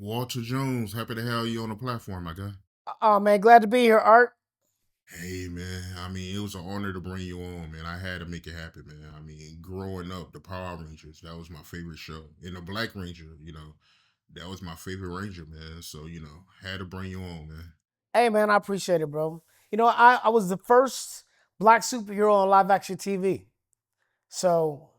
Walter Jones, happy to have you on the platform, my guy. Oh man, glad to be here, Art. Hey man, it was an honor to bring you on, man. I had to make it happen, man. Growing up, the Power Rangers, that was my favorite show. And the Black Ranger, that was my favorite Ranger, man. So, had to bring you on, man. Hey man, I appreciate it, bro. I was the first black superhero on live action TV. So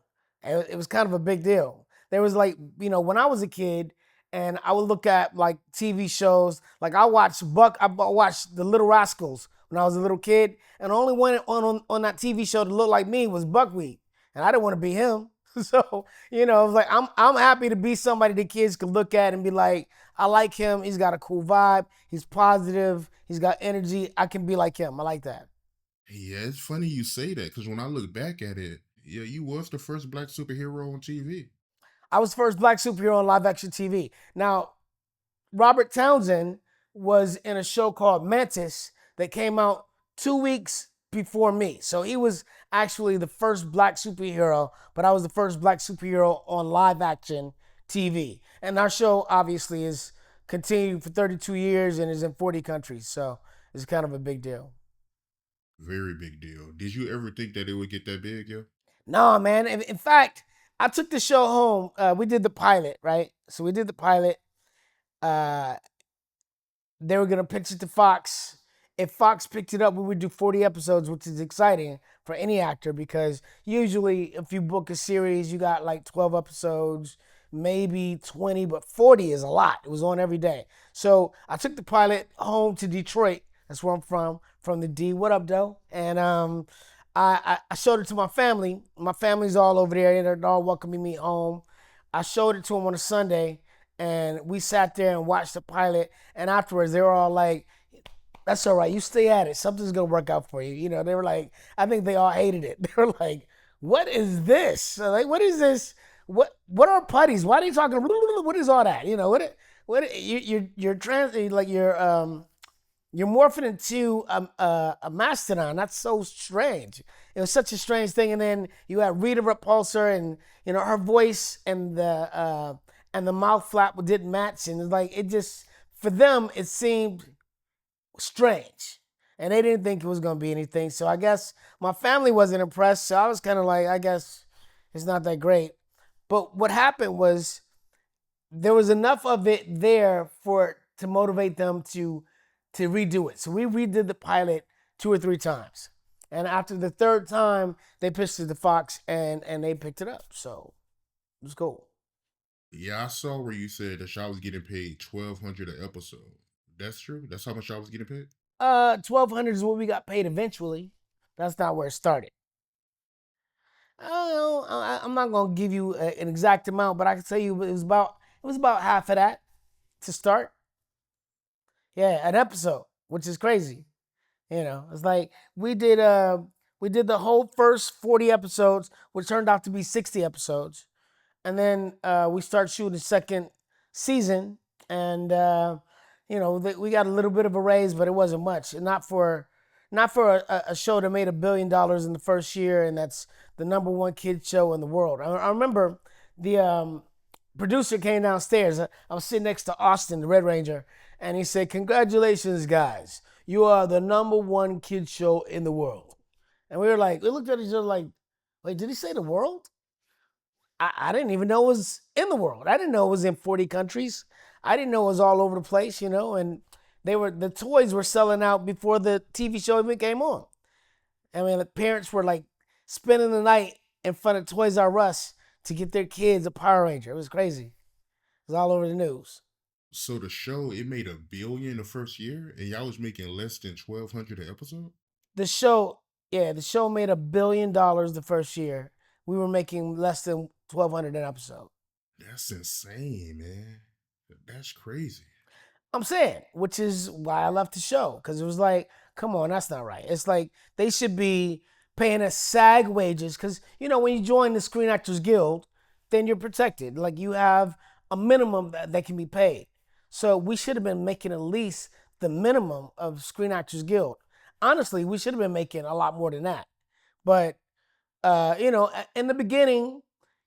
it was kind of a big deal. There was like, when I was a kid and I would look at like TV shows, like I watched The Little Rascals when I was a little kid, and the only one on that TV show that looked like me was Buckwheat, and I didn't want to be him. So, it was like I'm happy to be somebody the kids could look at and be like, I like him. He's got a cool vibe. He's positive. He's got energy. I can be like him. I like that. Yeah, it's funny you say that because when I look back at it, yeah, you was the first black superhero on TV. I was the first black superhero on live action TV. Now, Robert Townsend was in a show called Mantis that came out 2 weeks before me. So he was actually the first black superhero, but I was the first black superhero on live action TV. And our show obviously is continued for 32 years and is in 40 countries. So it's kind of a big deal. Very big deal. Did you ever think that it would get that big, yo? No, man. In fact, I took the show home. We did the pilot, right? So we did the pilot. Uh, they were gonna pitch it to Fox. If Fox picked it up, we would do 40 episodes, which is exciting for any actor because usually if you book a series, you got like 12 episodes, maybe 20, but 40 is a lot. It was on every day. So I took the pilot home to Detroit. That's where I'm from the D. What up, Doe? And I showed it to my family. My family's all over there. They're all welcoming me home. I showed it to them on a Sunday, and we sat there and watched the pilot. And afterwards, they were all like, "That's all right. You stay at it. Something's gonna work out for you." They were like, I think they all hated it. They were like, "What is this? So, like, what is this? What are putties? Why are you talking? What is all that? You're trans like you're morphing into a mastodon. That's so strange. It was such a strange thing. And then you had Rita Repulsor, and her voice and the mouth flap didn't match, and it's like it just for them it seemed strange, and they didn't think it was gonna be anything. So I guess my family wasn't impressed. So I was kind of like, I guess it's not that great. But what happened was there was enough of it there for to motivate them to redo it. So we redid the pilot 2 or 3 times, and after the third time, they pitched it to Fox, and they picked it up. So it was cool. Yeah, I saw where you said that y'all was getting paid 1,200 an episode. That's true. That's how much y'all was getting paid. 1,200 is what we got paid eventually. That's not where it started. I'm not gonna give you an exact amount, but I can tell you it was about half of that to start. Yeah, an episode, which is crazy. It's like we did the whole first 40 episodes, which turned out to be 60 episodes, and then we start shooting the second season, and we got a little bit of a raise, but it wasn't much, and not for a show that made $1 billion in the first year, and that's the number one kids show in the world. I remember the producer came downstairs. I was sitting next to Austin, the Red Ranger, and he said, "Congratulations, guys! You are the number one kids show in the world." And we looked at each other like, "Wait, did he say the world?" I didn't even know it was in the world. I didn't know it was in 40 countries. I didn't know it was all over the place, and the toys were selling out before the TV show even came on. I mean, the parents were like spending the night in front of Toys R Us to get their kids a Power Ranger. It was crazy. It was all over the news. So the show it made $1 billion the first year, and y'all was making less than 1,200 an episode. The show, yeah, the show made $1 billion the first year. We were making less than 1,200 an episode. That's insane, man. That's crazy. I'm saying, which is why I left the show, because it was like, come on, that's not right. It's like they should be paying us SAG wages, because when you join the Screen Actors Guild, then you're protected. Like you have a minimum that can be paid. So we should have been making at least the minimum of Screen Actors Guild. Honestly, we should have been making a lot more than that. But in the beginning,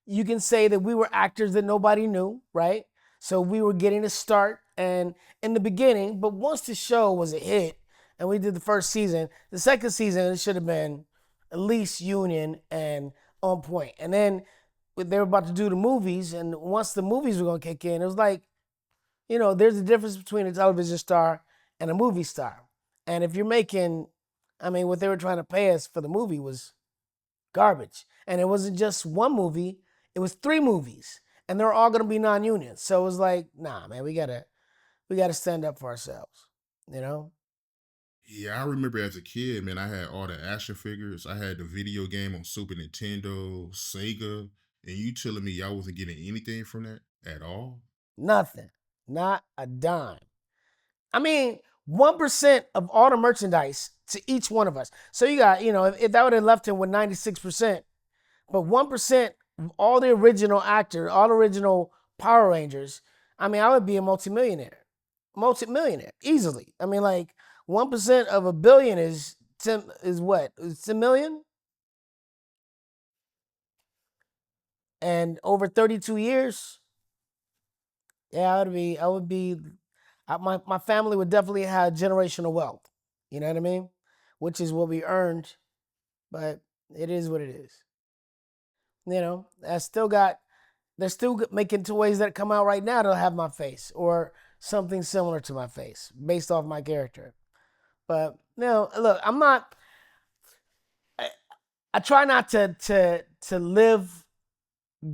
you can say that we were actors that nobody knew, right? So we were getting to start and in the beginning, but once the show was a hit and we did the first season, the second season it should have been at least union and on point. And then they were about to do the movies, and once the movies were gonna kick in, it was like, there's a difference between a television star and a movie star. And if you're making, I mean, what they were trying to pay us for the movie was garbage. And it wasn't just one movie, it was three movies. And they're all gonna be non-union. So it was like, nah, man, we gotta stand up for ourselves. You know? Yeah, I remember as a kid, man, I had all the action figures. I had the video game on Super Nintendo, Sega, and you telling me y'all wasn't getting anything from that at all? Nothing. Not a dime. I mean, 1% of all the merchandise to each one of us. So you got, if that would have left him with 96%, but 1% of all the original actors, all the original Power Rangers, I mean, I would be a multimillionaire. Multimillionaire, easily. I mean, like 1% of a billion is what? It's 10 million? And over 32 years, yeah, my family would definitely have generational wealth. You know what I mean? Which is what we earned, but it is what it is. They're still making toys that come out right now that'll have my face or something similar to my face based off my character. But look, I'm not. I, I try not to live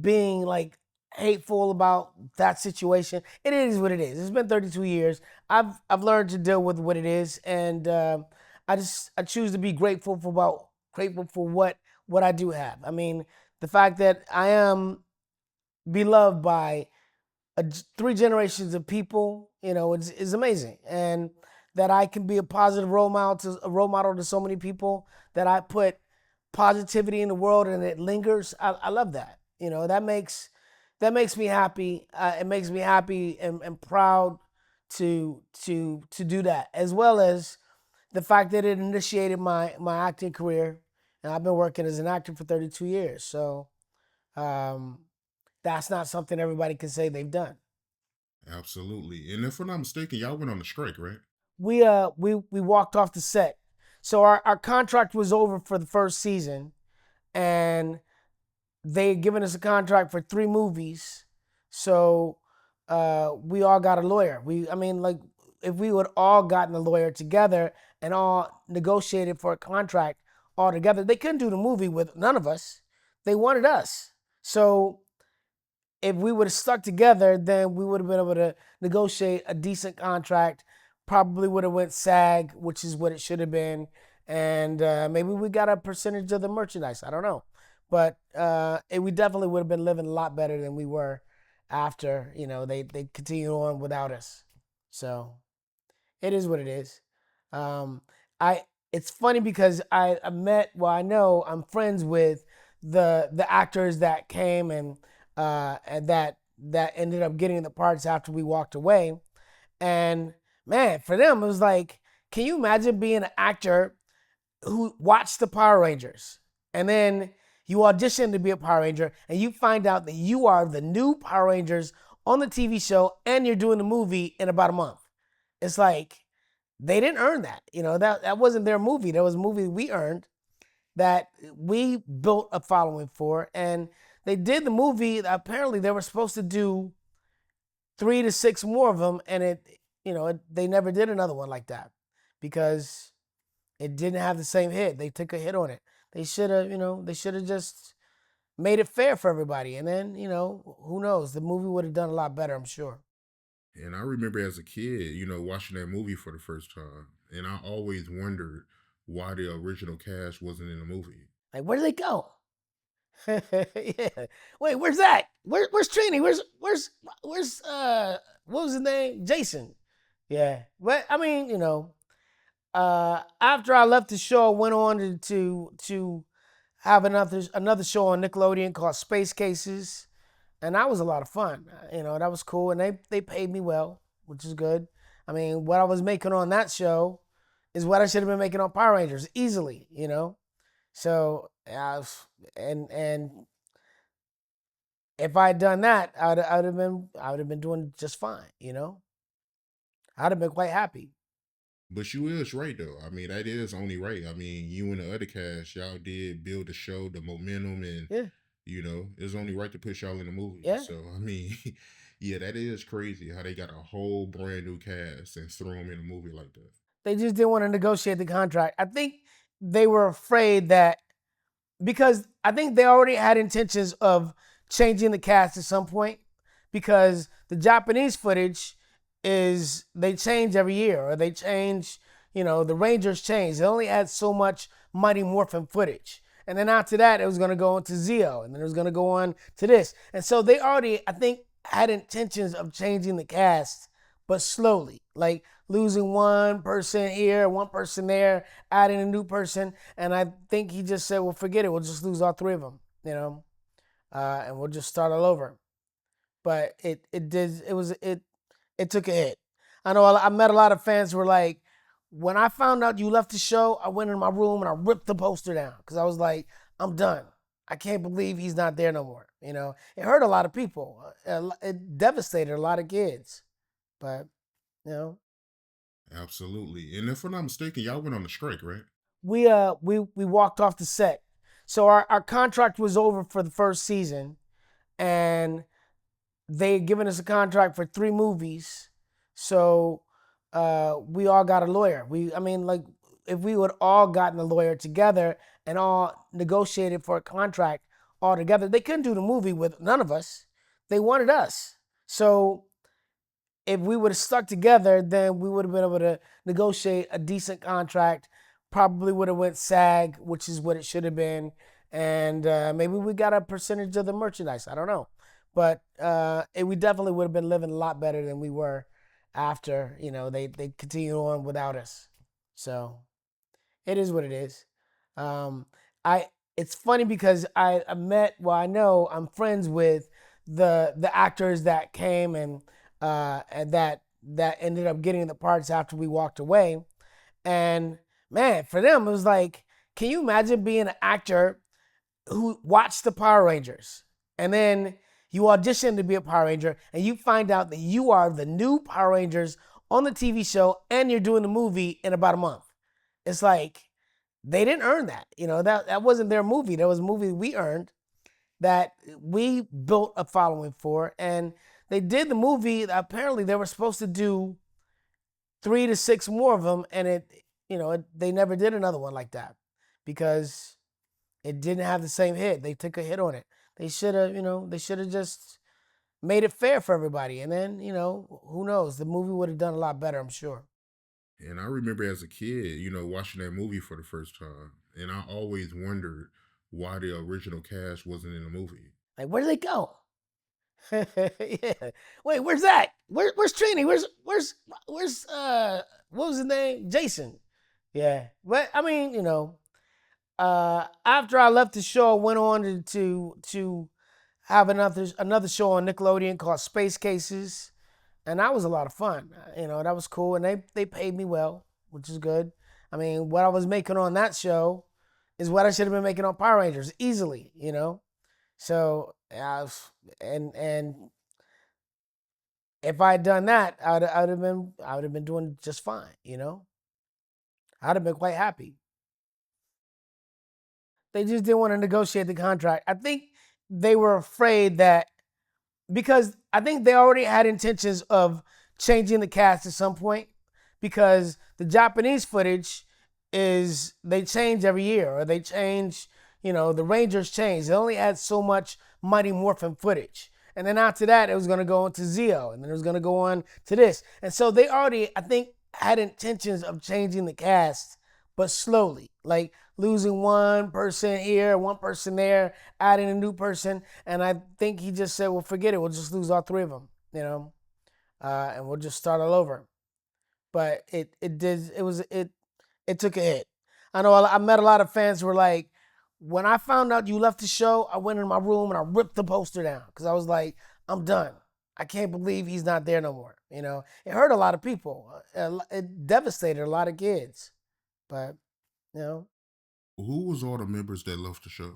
being like hateful about that situation. It is what it is. It's been 32 years. I've learned to deal with what it is, and I choose to be grateful for what I do have. I mean, the fact that I am beloved by three generations of people, is amazing, and that I can be a positive role model to so many people. That I put positivity in the world and it lingers. I love that. That makes me happy. It makes me happy and proud to do that, as well as the fact that it initiated my acting career, and I've been working as an actor for 32 years. So um, that's not something everybody can say they've done. Absolutely. And if I'm not mistaken, y'all went on a strike, right? We walked off the set. So our contract was over for the first season, and they had given us a contract for three movies. So we all got a lawyer. I mean, like, if we would all gotten a lawyer together and all negotiated for a contract all together, they couldn't do the movie with none of us. They wanted us. So if we would have stuck together, then we would have been able to negotiate a decent contract. Probably would have went SAG, which is what it should have been, and maybe we got a percentage of the merchandise. I don't know, but we definitely would have been living a lot better than we were after. They continued on without us. So it is what it is. Um, I It's funny because I met, well, I know I'm friends with the actors that came and that ended up getting the parts after we walked away. And man, for them it was like, can you imagine being an actor who watched the Power Rangers and then you audition to be a Power Ranger and you find out that you are the new Power Rangers on the TV show and you're doing the movie in about a month? It's like they didn't earn that. That wasn't their movie. That was a movie we earned, that we built a following for. And they did the movie. Apparently, they were supposed to do 3 to 6 more of them, and they never did another one like that because it didn't have the same hit. They took a hit on it. They should have just made it fair for everybody. And then, who knows? The movie would have done a lot better, I'm sure. And I remember as a kid, watching that movie for the first time. And I always wondered why the original cast wasn't in the movie. Like, where did they go? Yeah. Wait, where's that? Where's Trini? Where's what was his name? Jason. Yeah. But I mean, after I left the show, I went on to have another show on Nickelodeon called Space Cases, and that was a lot of fun. That was cool, and they paid me well, which is good. I mean, what I was making on that show is what I should have been making on Power Rangers easily. So and If I had done that, I would have been doing just fine. I'd have been quite happy. But you is right though. I mean, that is only right. I mean, you and the other cast, y'all did build the show, the momentum, and Yeah, it's only right to put y'all in the movie. yeah. So I mean, yeah, that is crazy how they got a whole brand new cast and throw them in a movie like that. They just didn't want to negotiate the contract. I think they were afraid that because I think they already had intentions of changing the cast at some point because the Japanese footage is they change every year or they change, the Rangers change. They only had so much Mighty Morphin footage. And then after that, it was going to go on to Zeo, and then it was going to go on to this. And so they already, I think, had intentions of changing the cast, but slowly, like losing one person here, one person there, adding a new person. And I think he just said, well, forget it. We'll just lose all three of them, and we'll just start all over. But it took a hit. I know I met a lot of fans who were like, when I found out you left the show, I went in my room and I ripped the poster down because I was like, I'm done. I can't believe he's not there no more. It hurt a lot of people. It devastated a lot of kids. But you know, Absolutely. And if I'm not mistaken, y'all went on a strike, right? we walked off the set. So our contract was over for the first season, and they had given us a contract for 3 movies. So we all got a lawyer. I mean, like if we would all gotten a lawyer together and all negotiated for a contract all together, they couldn't do the movie with none of us. They wanted us. So if we would have stuck together, then we would have been able to negotiate a decent contract. Probably would have went SAG, which is what it should have been, and maybe we got a percentage of the merchandise. I don't know, but we definitely would have been living a lot better than we were after. They continued on without us. So it is what it is. Um, I it's funny because I met well I know I'm friends with the actors that came and that ended up getting the parts after we walked away. And man, for them it was like, can you imagine being an actor who watched the Power Rangers and then you audition to be a Power Ranger and you find out that you are the new Power Rangers on the TV show and you're doing the movie in about a month. It's like they didn't earn that. That wasn't their movie. That was a movie we earned that we built a following for. And they did the movie. Apparently, they were supposed to do 3 to 6 more of them, and they never did another one like that because it didn't have the same hit. They took a hit on it. They should have just made it fair for everybody. And then, who knows? The movie would have done a lot better, I'm sure. And I remember as a kid, watching that movie for the first time, and I always wondered why the original cast wasn't in the movie. Like, where did they go? Yeah. Wait, where's that? Where's Trini? Where's what was his name? Jason. Yeah. But I mean, after I left the show, I went on to have another show on Nickelodeon called Space Cases. And that was a lot of fun. That was cool. And they paid me well, which is good. I mean, what I was making on that show is what I should have been making on Power Rangers easily. So and if I had done that, I would have been doing just fine. I'd have been quite happy. They just didn't want to negotiate the contract. I think they were afraid that because I think they already had intentions of changing the cast at some point because the Japanese footage is they change every year or they change, the Rangers change. They only had so much Mighty Morphin footage. And then after that, it was going to go on to Zeo, and then it was going to go on to this. And so they already, I think, had intentions of changing the cast, but slowly, like losing one person here, one person there, adding a new person. And I think he just said, well, forget it. We'll just lose all three of them, and we'll just start all over. But it took a hit. I know I met a lot of fans who were like, when I found out you left the show, I went in my room and I ripped the poster down because I was like, I'm done. I can't believe he's not there no more. It hurt a lot of people. It devastated a lot of kids. But you know, Who was all the members that left the show?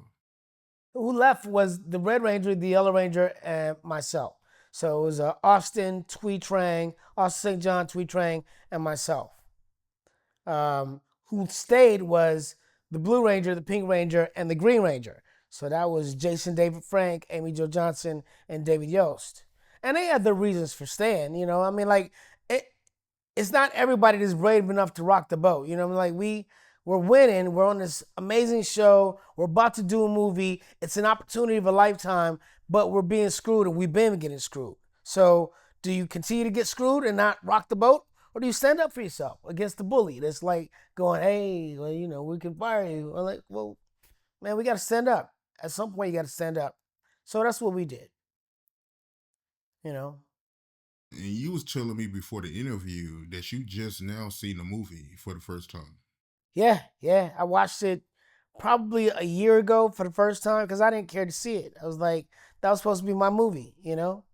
Who left was the Red Ranger, the Yellow Ranger, and myself. So it was Austin St. John, Twee Trang, and myself. Who stayed was the Blue Ranger, the Pink Ranger, and the Green Ranger. So that was Jason David Frank, Amy Jo Johnson, and David Yost. And they had their reasons for staying. You know, I mean, like it, it's not everybody that's brave enough to rock the boat. You know, like we're winning. We're on this amazing show. We're about to do a movie. It's an opportunity of a lifetime, but we're being screwed, and we've been getting screwed. So, do you continue to get screwed and not rock the boat, or do you stand up for yourself against the bully that's like going, "Hey, well, you know, we can fire you." I'm like, well, man, we got to stand up. At some point, you got to stand up. So that's what we did. You know. And you was telling me before the interview that you just now seen the movie for the first time. Yeah, yeah. I watched it probably a year ago for the first time because I didn't care to see it. I was like, that was supposed to be my movie, you know?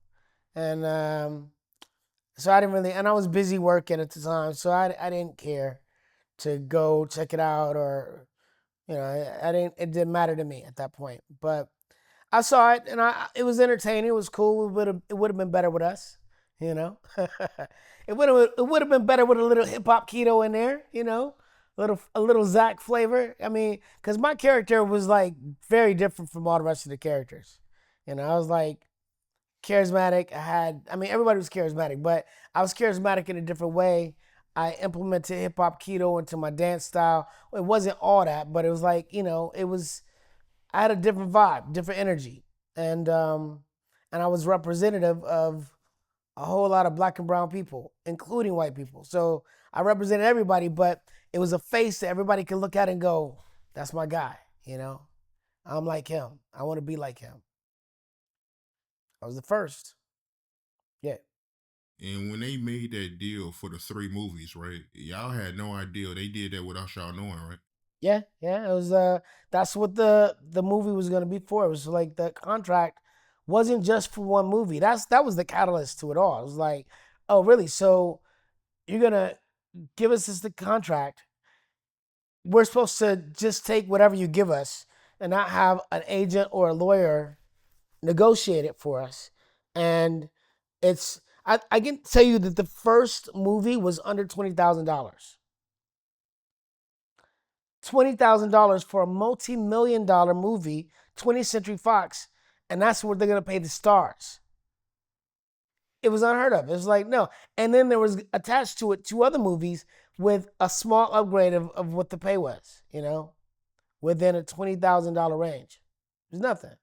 And so I didn't really, and I was busy working at the time, so I didn't care to go check it out or, you know, I didn't, it didn't matter to me at that point. But I saw it and it was entertaining. It was cool. It would have been better with us, you know. it would have been better with a little hip hop keto in there, you know, a little Zach flavor. I mean, because my character was like very different from all the rest of the characters. You know, I was like charismatic. I mean, everybody was charismatic, but I was charismatic in a different way. I implemented hip hop keto into my dance style. It wasn't all that, but it was like, you know, it was I had a different vibe, different energy, and I was representative of a whole lot of black and brown people, including white people. So I represented everybody, but it was a face that everybody could look at and go, "That's my guy." You know, I'm like him. I want to be like him. I was the first. Yeah, And when they made that deal for the three movies, right? Y'all had no idea they did that without y'all knowing, right? yeah, yeah. It was. That's what the movie was gonna be for. It was like the contract wasn't just for one movie. That was the catalyst to it all. It was like, oh, really? So you're gonna give us this the contract. We're supposed to just take whatever you give us and not have an agent or a lawyer negotiate it for us. And I can tell you that the first movie was under $20,000. $20,000 for a multi-million-dollar movie, 20th Century Fox, and that's what they're gonna pay the stars. It was unheard of. It was like no. And then there was attached to it two other movies with a small upgrade of what the pay was, you know, within a $20,000 range. There's nothing.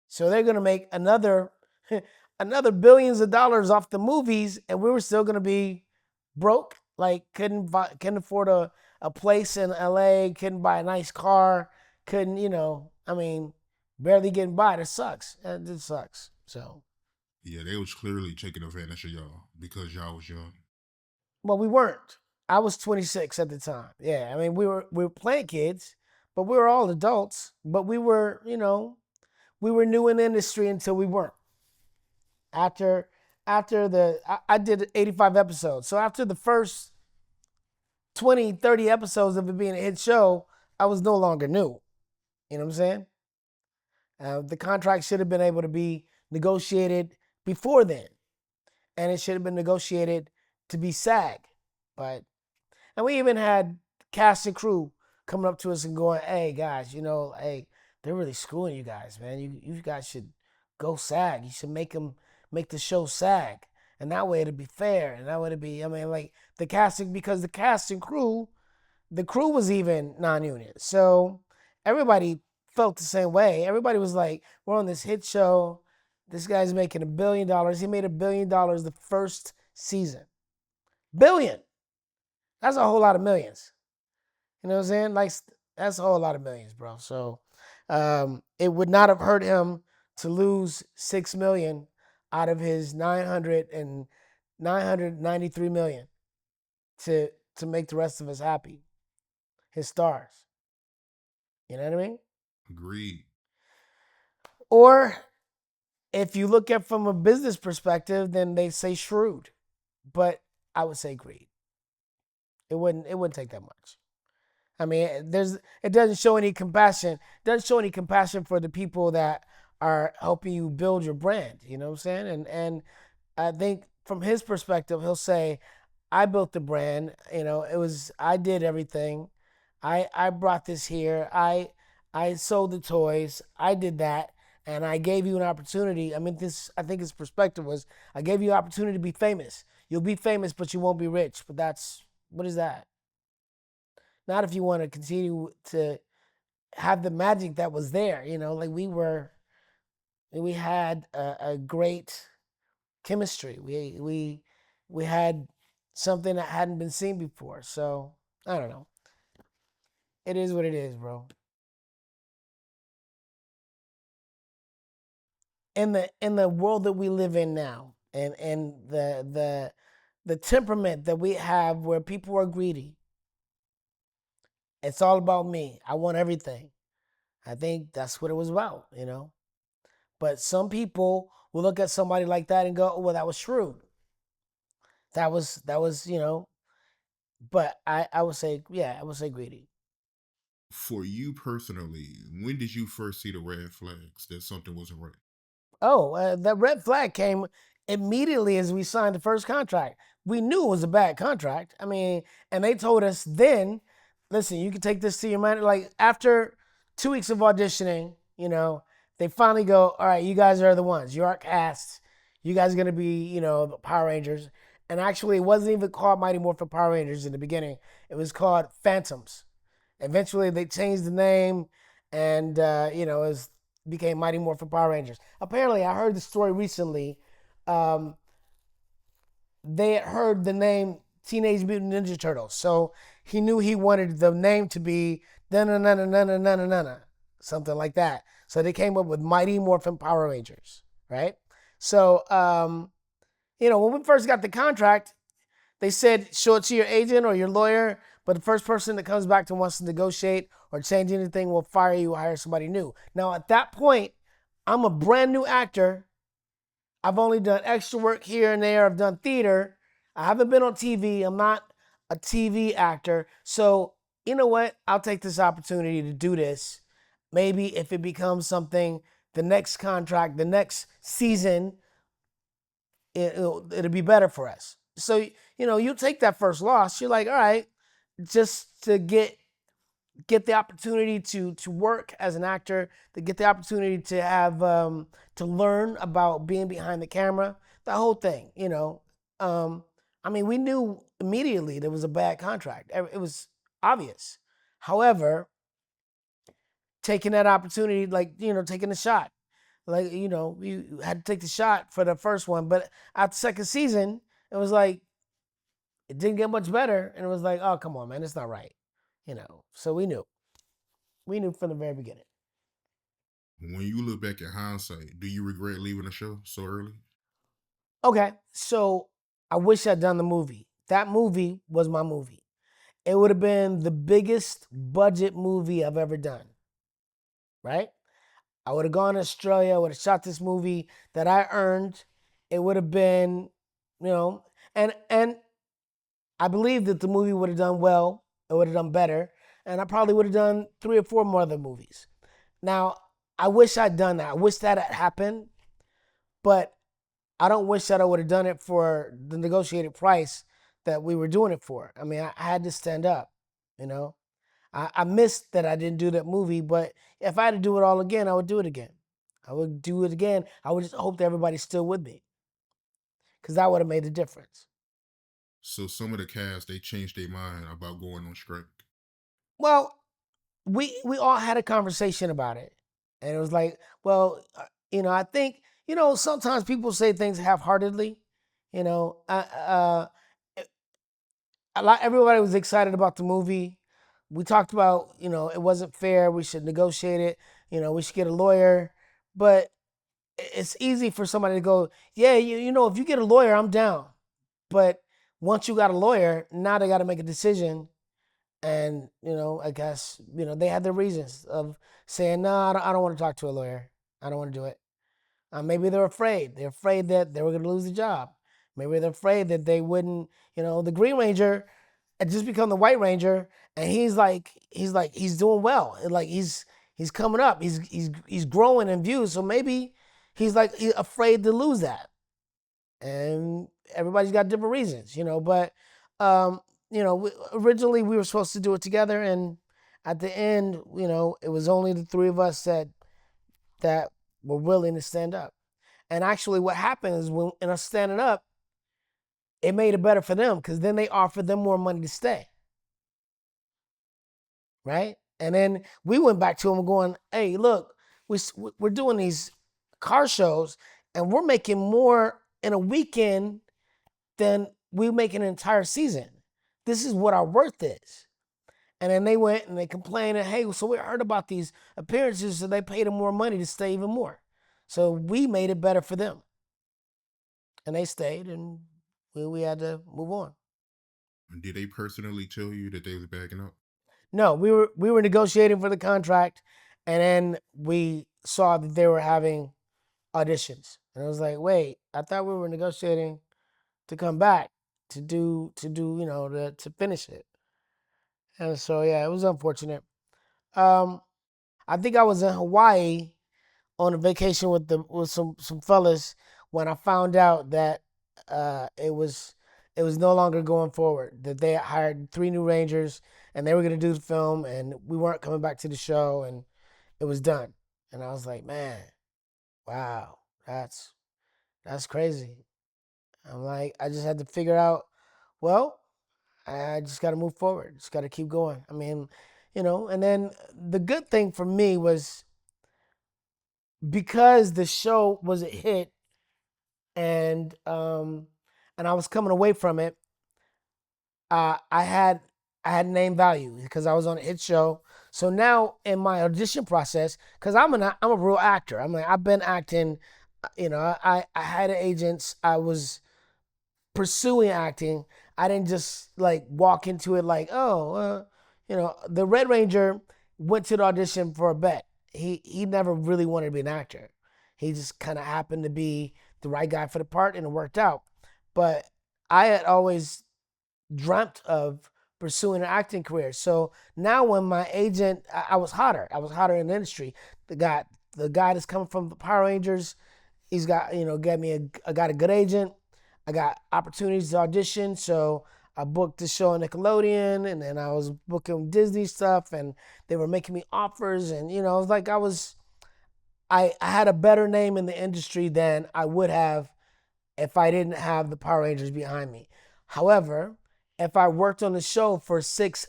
So they're gonna make another another billions of dollars off the movies, and we were still gonna be broke. Like couldn't afford a place in LA, couldn't buy a nice car, couldn't, you know, I mean, barely getting by. It sucks. It sucks. So Yeah, they was clearly taking advantage of y'all because y'all was young. well, we weren't. I was 26 at the time. Yeah, I mean, we were playing kids, but we were all adults. But we were, you know, we were new in the industry until we weren't. After I did 85 episodes. So after the first 20, 30 episodes of it being a hit show, I was no longer new. You know what I'm saying? The contract should have been able to be negotiated before then, and it should have been negotiated to be SAG. But And we even had cast and crew coming up to us and going, "Hey guys, you know, hey, they're really screwing you guys, man. You guys should go SAG. You should make the show SAG, and that way it'd be fair, and that way it'd be. I mean, like the casting because the crew was even non-union, so everybody felt the same way. Everybody was like, "We're on this hit show. This guy's making $1 billion. He made $1 billion the first season. Billion. That's a whole lot of millions. You know what I'm saying? Like that's a whole lot of millions, bro. So it would not have hurt him to lose 6 million out of his 993 million to make the rest of us happy, his stars. You know what I mean? Agreed. Or if you look at from a business perspective, then they say shrewd, but I would say greed. It wouldn't take that much. I mean, it doesn't show any compassion. It doesn't show any compassion for the people that are helping you build your brand. You know what I'm saying? And I think from his perspective, he'll say, I built the brand. You know, it was I did everything. I brought this here. I sold the toys. I did that, and I gave you an opportunity. I mean, this I think his perspective was I gave you an opportunity to be famous. You'll be famous, but you won't be rich. But that's what is that? Not if you want to continue to have the magic that was there. You know, like we had a great chemistry. We had something that hadn't been seen before. So I don't know. It is what it is, bro. In the world that we live in now, and the temperament that we have, where people are greedy, it's all about me. I want everything. I think that's what it was about, you know. But some people will look at somebody like that and go, "Oh, well, that was shrewd. That was you know." But I would say, yeah, I would say greedy. For you personally, when did you first see the red flags that something wasn't right? Oh, that red flag came immediately as we signed the first contract. We knew it was a bad contract. I mean, and they told us then, listen, you can take this to your manager. Like after 2 weeks of auditioning, you know, they finally go, all right, you guys are the ones. You are cast. You guys are gonna be, the Power Rangers. And actually, it wasn't even called Mighty Morphin Power Rangers in the beginning. It was called Phantoms. Eventually, they changed the name, and it became Mighty Morphin Power Rangers. Apparently, I heard the story recently. Um, they had heard the name Teenage Mutant Ninja Turtles, so he knew he wanted the name to be na na na na na na na na na, something like that. So they came up with Mighty Morphin Power Rangers, right? So when we first got the contract, they said show it to your agent or your lawyer, but the first person that comes back and wants to negotiate or change anything will fire you or hire somebody new. Now, at that point, I'm a brand new actor. I've only done extra work here and there. I've done theater. I haven't been on TV. I'm not a TV actor. So, you know what? I'll take this opportunity to do this. Maybe if it becomes something, the next contract, the next season, it'll be better for us. So, you take that first loss. You're like, all right, just to get the opportunity to work as an actor, to get the opportunity to have to learn about being behind the camera, the whole thing. I mean, we knew immediately there was a bad contract. It was obvious. However, taking that opportunity, like taking a shot, like you had to take the shot for the first one, but after the second season, it was like it didn't get much better, and it was like, oh come on, man, it's not right. So we knew from the very beginning. When you look back at hindsight, do you regret leaving the show so early? Okay, so I wish I'd done the movie. That movie was my movie. It would have been the biggest budget movie I've ever done, right? I would have gone to Australia, I would have shot this movie that I earned. It would have been, and I believe that the movie would have done well. It would have done better, and I probably would have done 3 or 4 more other movies. Now, I wish I'd done that. I wish that had happened, but I don't wish that I would have done it for the negotiated price that we were doing it for. I mean, I had to stand up, you know. I missed that I didn't do that movie, but if I had to do it all again, I would do it again. I would do it again. I would just hope that everybody's still with me, because that would have made a difference. So some of the cast they changed their mind about going on strike. Well, we all had a conversation about it, and it was like, well, I think sometimes people say things half-heartedly. You know, a lot everybody was excited about the movie. We talked about, it wasn't fair. We should negotiate it. We should get a lawyer. But it's easy for somebody to go, yeah, if you get a lawyer, I'm down. But once you got a lawyer, now they got to make a decision. And, I guess, they had their reasons of saying, no, I don't want to talk to a lawyer. I don't want to do it. Maybe they're afraid. They're afraid that they were going to lose the job. Maybe they're afraid that they wouldn't, the Green Ranger, and just become the White Ranger, and he's doing well, and like he's coming up, he's growing in views, so maybe he's afraid to lose that, and everybody's got different reasons, but um, originally we were supposed to do it together, and at the end, it was only the three of us that were willing to stand up. And actually, what happened is when in us standing up, it made it better for them because then they offered them more money to stay, right? And then we went back to them going, "Hey, look, we're doing these car shows, and we're making more in a weekend than we make an entire season. This is what our worth is." And then they went and they complained, and hey, so we heard about these appearances, so they paid them more money to stay even more. So we made it better for them, and they stayed, and we had to move on. Did they personally tell you that they was backing up? No, we were negotiating for the contract, and then we saw that they were having auditions, and I was like, wait, I thought we were negotiating to come back to to finish it. And so yeah, it was unfortunate. Um, I think I was in Hawaii on a vacation with some fellas when I found out that it was no longer going forward. That they had hired three new Rangers and they were gonna do the film, and we weren't coming back to the show, and it was done. And I was like, man, wow, that's crazy. I'm like, I just had to figure out, well, I just got to move forward. Just got to keep going. I mean, and then the good thing for me was because the show was a hit, and I was coming away from it. I had name value because I was on a hit show. So now in my audition process, because I'm a real actor. I'm like I've been acting. I had agents. I was pursuing acting. I didn't just like walk into it like, oh, the Red Ranger went to the audition for a bet. He never really wanted to be an actor. He just kind of happened to be the right guy for the part, and it worked out. But I had always dreamt of pursuing an acting career. So now when my agent, I was hotter. I was hotter in the industry. The guy that's coming from the Power Rangers, he's got get me I got a good agent. I got opportunities to audition, so I booked the show on Nickelodeon, and then I was booking Disney stuff, and they were making me offers, and it was like I had a better name in the industry than I would have if I didn't have the Power Rangers behind me. However, if I worked on the show for six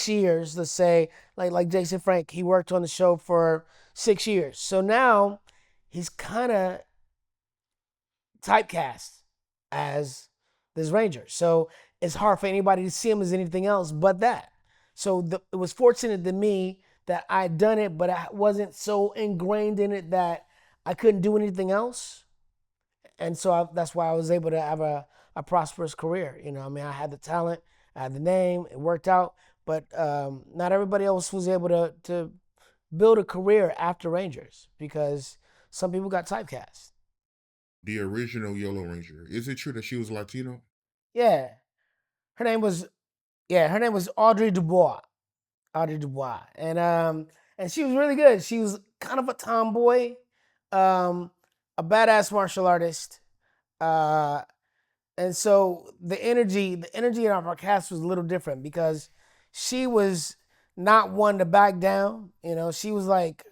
years, let's say, like Jason Frank, he worked on the show for 6 years. So now he's kind of typecast as this Ranger. So it's hard for anybody to see him as anything else but that. So it was fortunate to me that I had done it, but I wasn't so ingrained in it that I couldn't do anything else. And so that's why I was able to have a prosperous career. I mean, I had the talent, I had the name, it worked out, but not everybody else was able to build a career after Rangers because some people got typecast. The original Yellow Ranger. Is it true that she was Latino? Yeah, her name was her name was Audrey Dubois. Audrey Dubois, and she was really good. She was kind of a tomboy, um, a badass martial artist, uh, and so the energy in our cast was a little different because she was not one to back down. She was like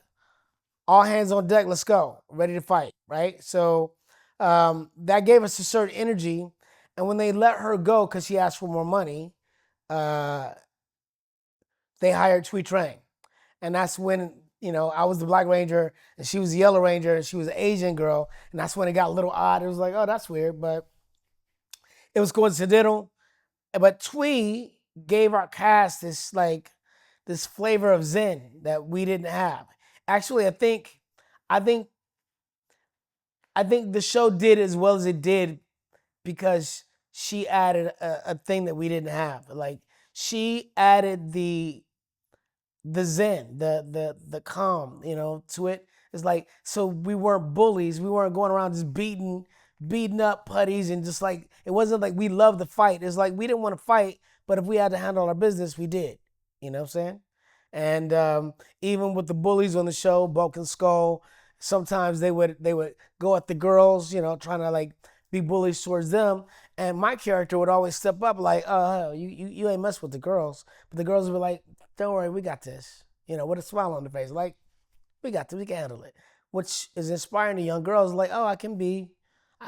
all hands on deck, let's go, ready to fight, right? So that gave us a certain energy. And when they let her go because she asked for more money, uh, they hired Twee Trang. And that's when, I was the Black Ranger and she was the Yellow Ranger and she was an Asian girl. And that's when it got a little odd. It was like, oh, that's weird. But it was coincidental. But Twee gave our cast this flavor of Zen that we didn't have. Actually, I think I think the show did as well as it did because she added a thing that we didn't have. Like she added the zen, the calm, to it. It's like so we weren't bullies. We weren't going around just beating up putties and just like it wasn't like we loved the fight. It's like we didn't want to fight, But if we had to handle our business, we did. You know what I'm saying? And even with the bullies on the show, Bulk and Skull, sometimes they would go at the girls, you know, trying to like be bullies towards them. And my character would always step up like, oh, you ain't mess with the girls. But the girls would be like, don't worry, we got this. You know, with a smile on their face. Like, we got this, we can handle it. Which is inspiring to young girls like, oh, I can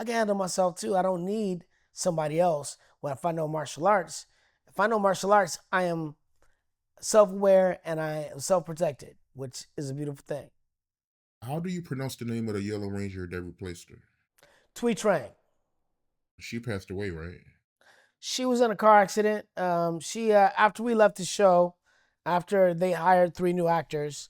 handle myself too. I don't need somebody else. Well, if I know martial arts, I am self-aware and I am self-protected, which is a beautiful thing. How do you pronounce the name of the Yellow Ranger that replaced her? Twee Trang. She passed away, right? She was in a car accident. She after we left the show, after they hired three new actors,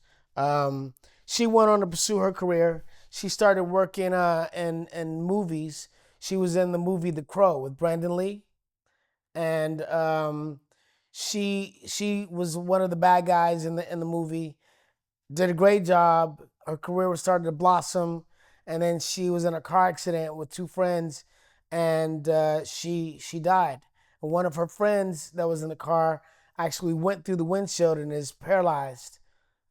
she went on to pursue her career. She started working in movies. She was in the movie The Crow with Brandon Lee, and she was one of the bad guys in the movie. Did a great job. Her career was starting to blossom, and then she was in a car accident with two friends, and she died. And one of her friends that was in the car actually went through the windshield and is paralyzed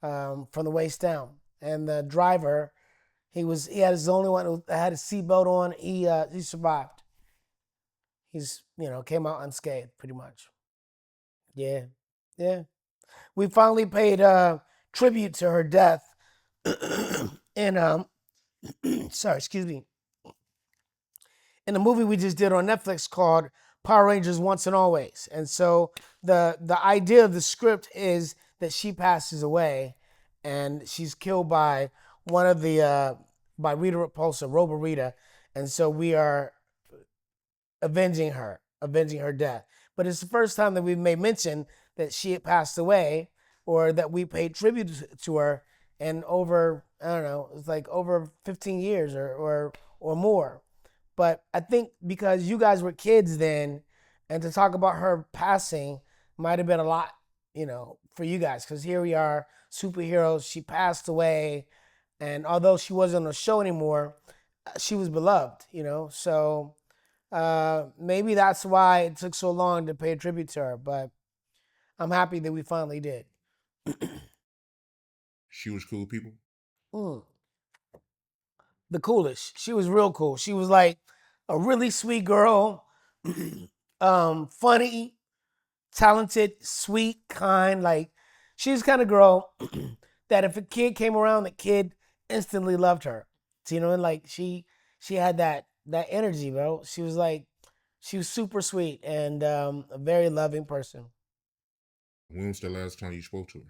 from the waist down. And the driver, he had his only one who had his seatbelt on. He survived. He's came out unscathed pretty much. Yeah, yeah. We finally paid tribute to her death in sorry, excuse me, in the movie we just did on Netflix called Power Rangers Once and Always. And so the idea of the script is that she passes away and she's killed by one of the by Rita Repulsa, Robo Rita. And so we are avenging her death. But it's the first time that we've made mention that she had passed away or that we paid tribute to her in over, I don't know, it's like over 15 years or more. But I think because you guys were kids then, and to talk about her passing might have been a lot, for you guys. Because here we are, superheroes. She passed away, and although she wasn't on the show anymore, she was beloved. So maybe that's why it took so long to pay a tribute to her. But I'm happy that we finally did. She was cool people. Mm, the coolest. She was real cool. She was like a really sweet girl, funny, talented, sweet, kind. Like she's the kind of girl that if a kid came around, the kid instantly loved her. So, and like she had that energy, bro. She was super sweet and a very loving person. When was the last time you spoke to her?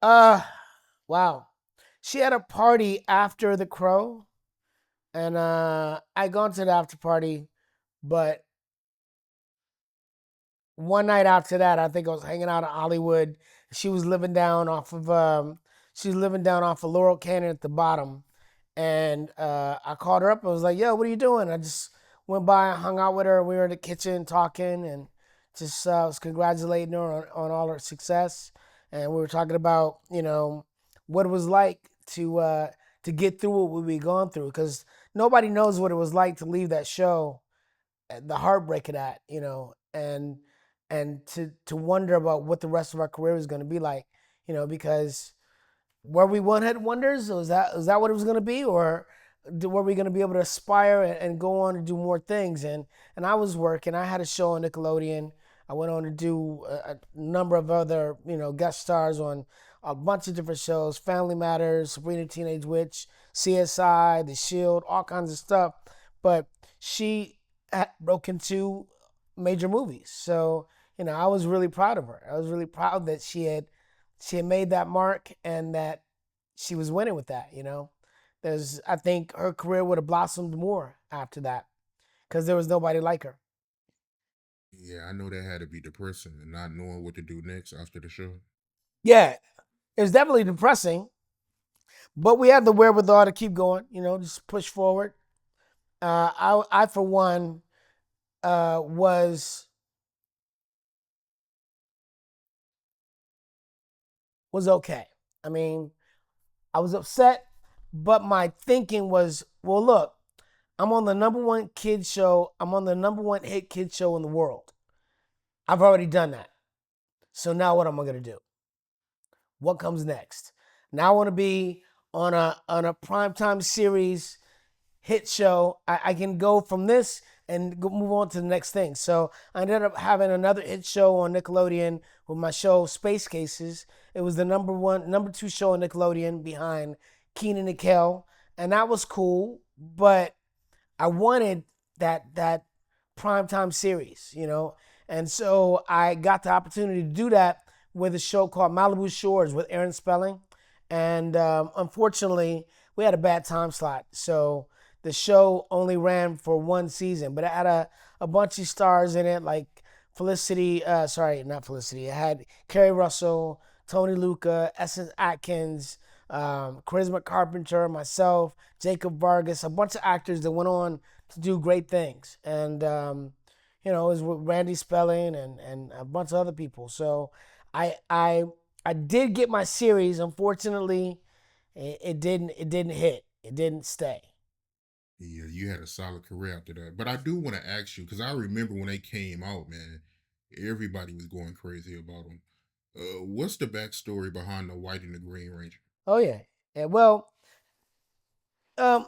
Uh, wow. She had a party after the Crow, and I gone to the after party, but one night after that, I think I was hanging out in Hollywood. She was living down off of Laurel Canyon at the bottom, and I called her up. I was like, "Yo, what are you doing?" I just went by and hung out with her. We were in the kitchen talking, and just was congratulating her on all her success. And we were talking about what it was like to get through what we gone through, because nobody knows what it was like to leave that show, the heartbreak of that, and to wonder about what the rest of our career is going to be like, because were we one hit wonders? Was that what it was going to be, or were we going to be able to aspire and go on and do more things? And I was working. I had a show on Nickelodeon. I went on to do a number of other guest stars on a bunch of different shows: Family Matters, Sabrina Teenage Witch, CSI, The Shield, all kinds of stuff. But she had broke into major movies, so I was really proud of her. I was really proud that she had made that mark and that she was winning with that. I think her career would have blossomed more after that because there was nobody like her. Yeah, I know that had to be depressing and not knowing what to do next after the show. Yeah, it was definitely depressing, but we had the wherewithal to keep going. Just push forward. I for one was okay. I mean, I was upset, but my thinking was, well, look, I'm on the number one kid show. I'm on the number one hit kid show in the world. I've already done that. So now what am I gonna do? What comes next? Now I want to be on a primetime series hit show. I can go from this and move on to the next thing. So I ended up having another hit show on Nickelodeon with my show Space Cases. It was the number two show on Nickelodeon behind Keenan and Kel, and that was cool. But I wanted that primetime series, and so I got the opportunity to do that with a show called Malibu Shores with Aaron Spelling, and unfortunately, we had a bad time slot, so the show only ran for one season, but it had a bunch of stars in it, like Felicity. Sorry, not Felicity. It had Kerry Russell, Tony Luca, Essence Atkins, Charisma Carpenter, myself, Jacob Vargas, a bunch of actors that went on to do great things. And, it was with Randy Spelling and a bunch of other people. So I, I, I did get my series. Unfortunately, it didn't hit. It didn't stay. Yeah, you had a solid career after that. But I do want to ask you because I remember when they came out, man, everybody was going crazy about them. What's the backstory behind the White and the Green Ranger? Oh yeah. Yeah. Well, um,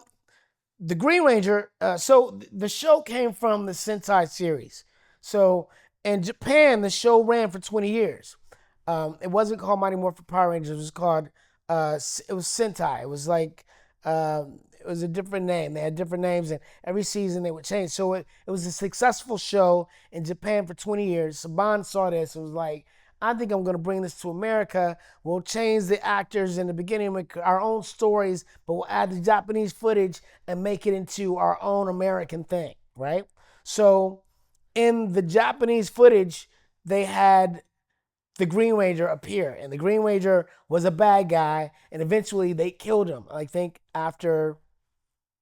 the Green Ranger. So the show came from the Sentai series. So in Japan, the show ran for 20 years. It wasn't called Mighty Morphin Power Rangers. It was called. It was Sentai. It was like. It was a different name. They had different names, and every season they would change. So it was a successful show in Japan for 20 years. Saban saw this and was like, I think I'm going to bring this to America. We'll change the actors in the beginning, make our own stories, but we'll add the Japanese footage and make it into our own American thing, right? So in the Japanese footage, they had the Green Ranger appear, and the Green Ranger was a bad guy, and eventually they killed him. I think after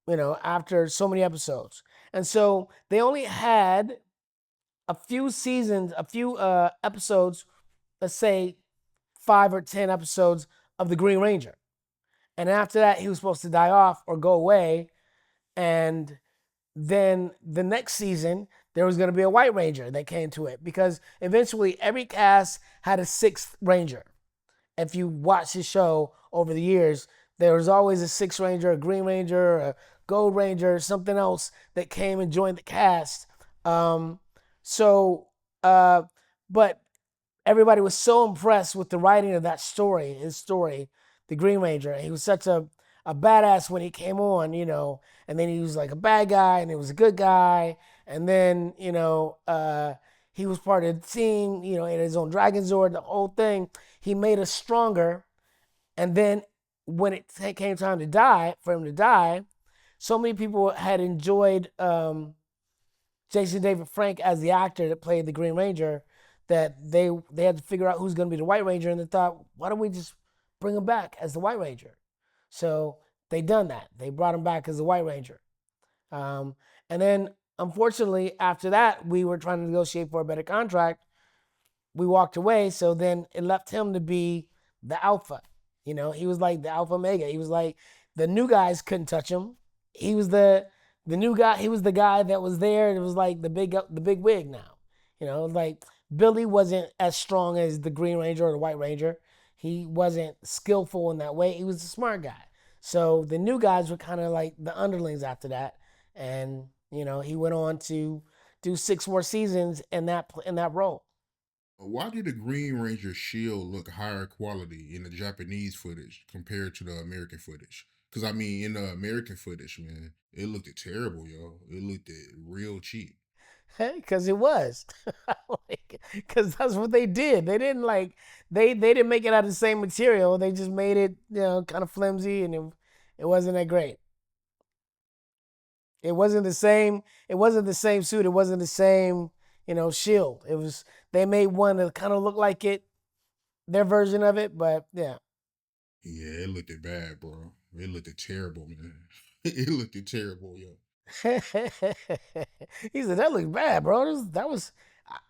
so many episodes, and so they only had a few seasons, a few episodes, let's say 5 or 10 episodes of the Green Ranger. And after that, he was supposed to die off or go away. And then the next season, there was going to be a White Ranger that came to it because eventually every cast had a sixth Ranger. If you watch the show over the years, there was always a sixth Ranger, a Green Ranger, a Gold Ranger, something else that came and joined the cast. Um, so, but everybody was so impressed with the writing of that story, his story, the Green Ranger. He was such a badass when he came on, and then he was like a bad guy and he was a good guy. And then, he was part of the team, in his own Dragon Zord, the whole thing. He made us stronger. And then when it came time to die, for him to die, so many people had enjoyed Jason David Frank as the actor that played the Green Ranger that they had to figure out who's going to be the White Ranger, and they thought, why don't we just bring him back as the White Ranger? So they done that. They brought him back as the White Ranger, um, and then unfortunately after that we were trying to negotiate for a better contract. We walked away, so then it left him to be the alpha. He was like the alpha mega. He was like the new guys couldn't touch him. He was the new guy. He was the guy that was there. It was like the big wig now. Like Billy wasn't as strong as the Green Ranger or the White Ranger. He wasn't skillful in that way. He was a smart guy. So the new guys were kind of like the underlings after that, and he went on to do 6 more seasons in that role. Why did the Green Ranger shield look higher quality in the Japanese footage compared to the American footage? Because I mean, in the American footage, man, it looked terrible, yo. It looked real cheap. Because it was, because that's what they did. They didn't they didn't make it out of the same material. They just made it kind of flimsy, and it wasn't that great. It wasn't the same. It wasn't the same suit. It wasn't the same shield. It was they made one that kind of looked like it, their version of it, but yeah. Yeah, it looked bad, bro. It looked terrible, man. It looked terrible, yo. He said that looked bad, bro. That was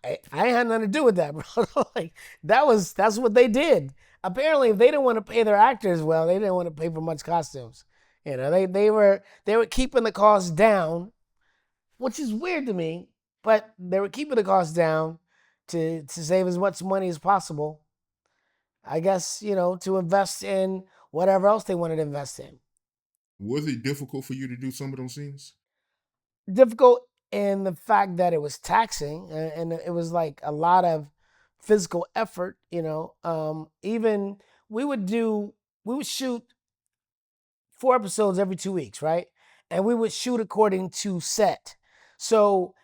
I ain't had nothing to do with that, bro. Like that's what they did. Apparently, if they didn't want to pay their actors well, they didn't want to pay for much costumes. They were keeping the cost down, which is weird to me, but they were keeping the cost down. to save as much money as possible. I guess, to invest in whatever else they wanted to invest in. Was it difficult for you to do some of those scenes? Difficult in the fact that it was taxing and it was like a lot of physical effort. Even we would do we would shoot 4 episodes every 2 weeks, right? And we would shoot according to set. So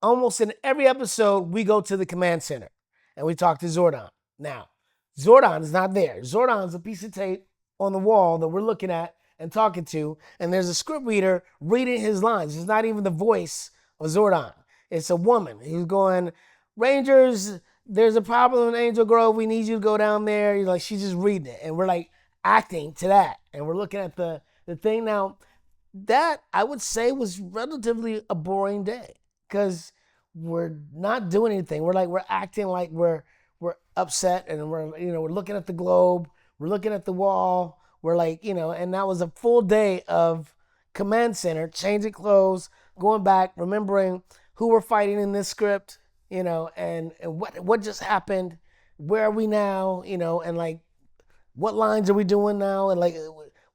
almost in every episode, we go to the command center and we talk to Zordon. Now, Zordon is not there. Zordon's a piece of tape on the wall that we're looking at and talking to, and there's a script reader reading his lines. It's not even the voice of Zordon. It's a woman. He's going, Rangers, there's a problem in Angel Grove. We need you to go down there. Like, she's just reading it. And we're like acting to that. And we're looking at the thing. Now, that I would say was relatively a boring day because we're not doing anything. We're acting like we're upset and we're looking at the globe, we're looking at the wall, we're like, and that was a full day of command center, changing clothes, going back, remembering who we're fighting in this script, and what just happened, where are we now, and like what lines are we doing now, and like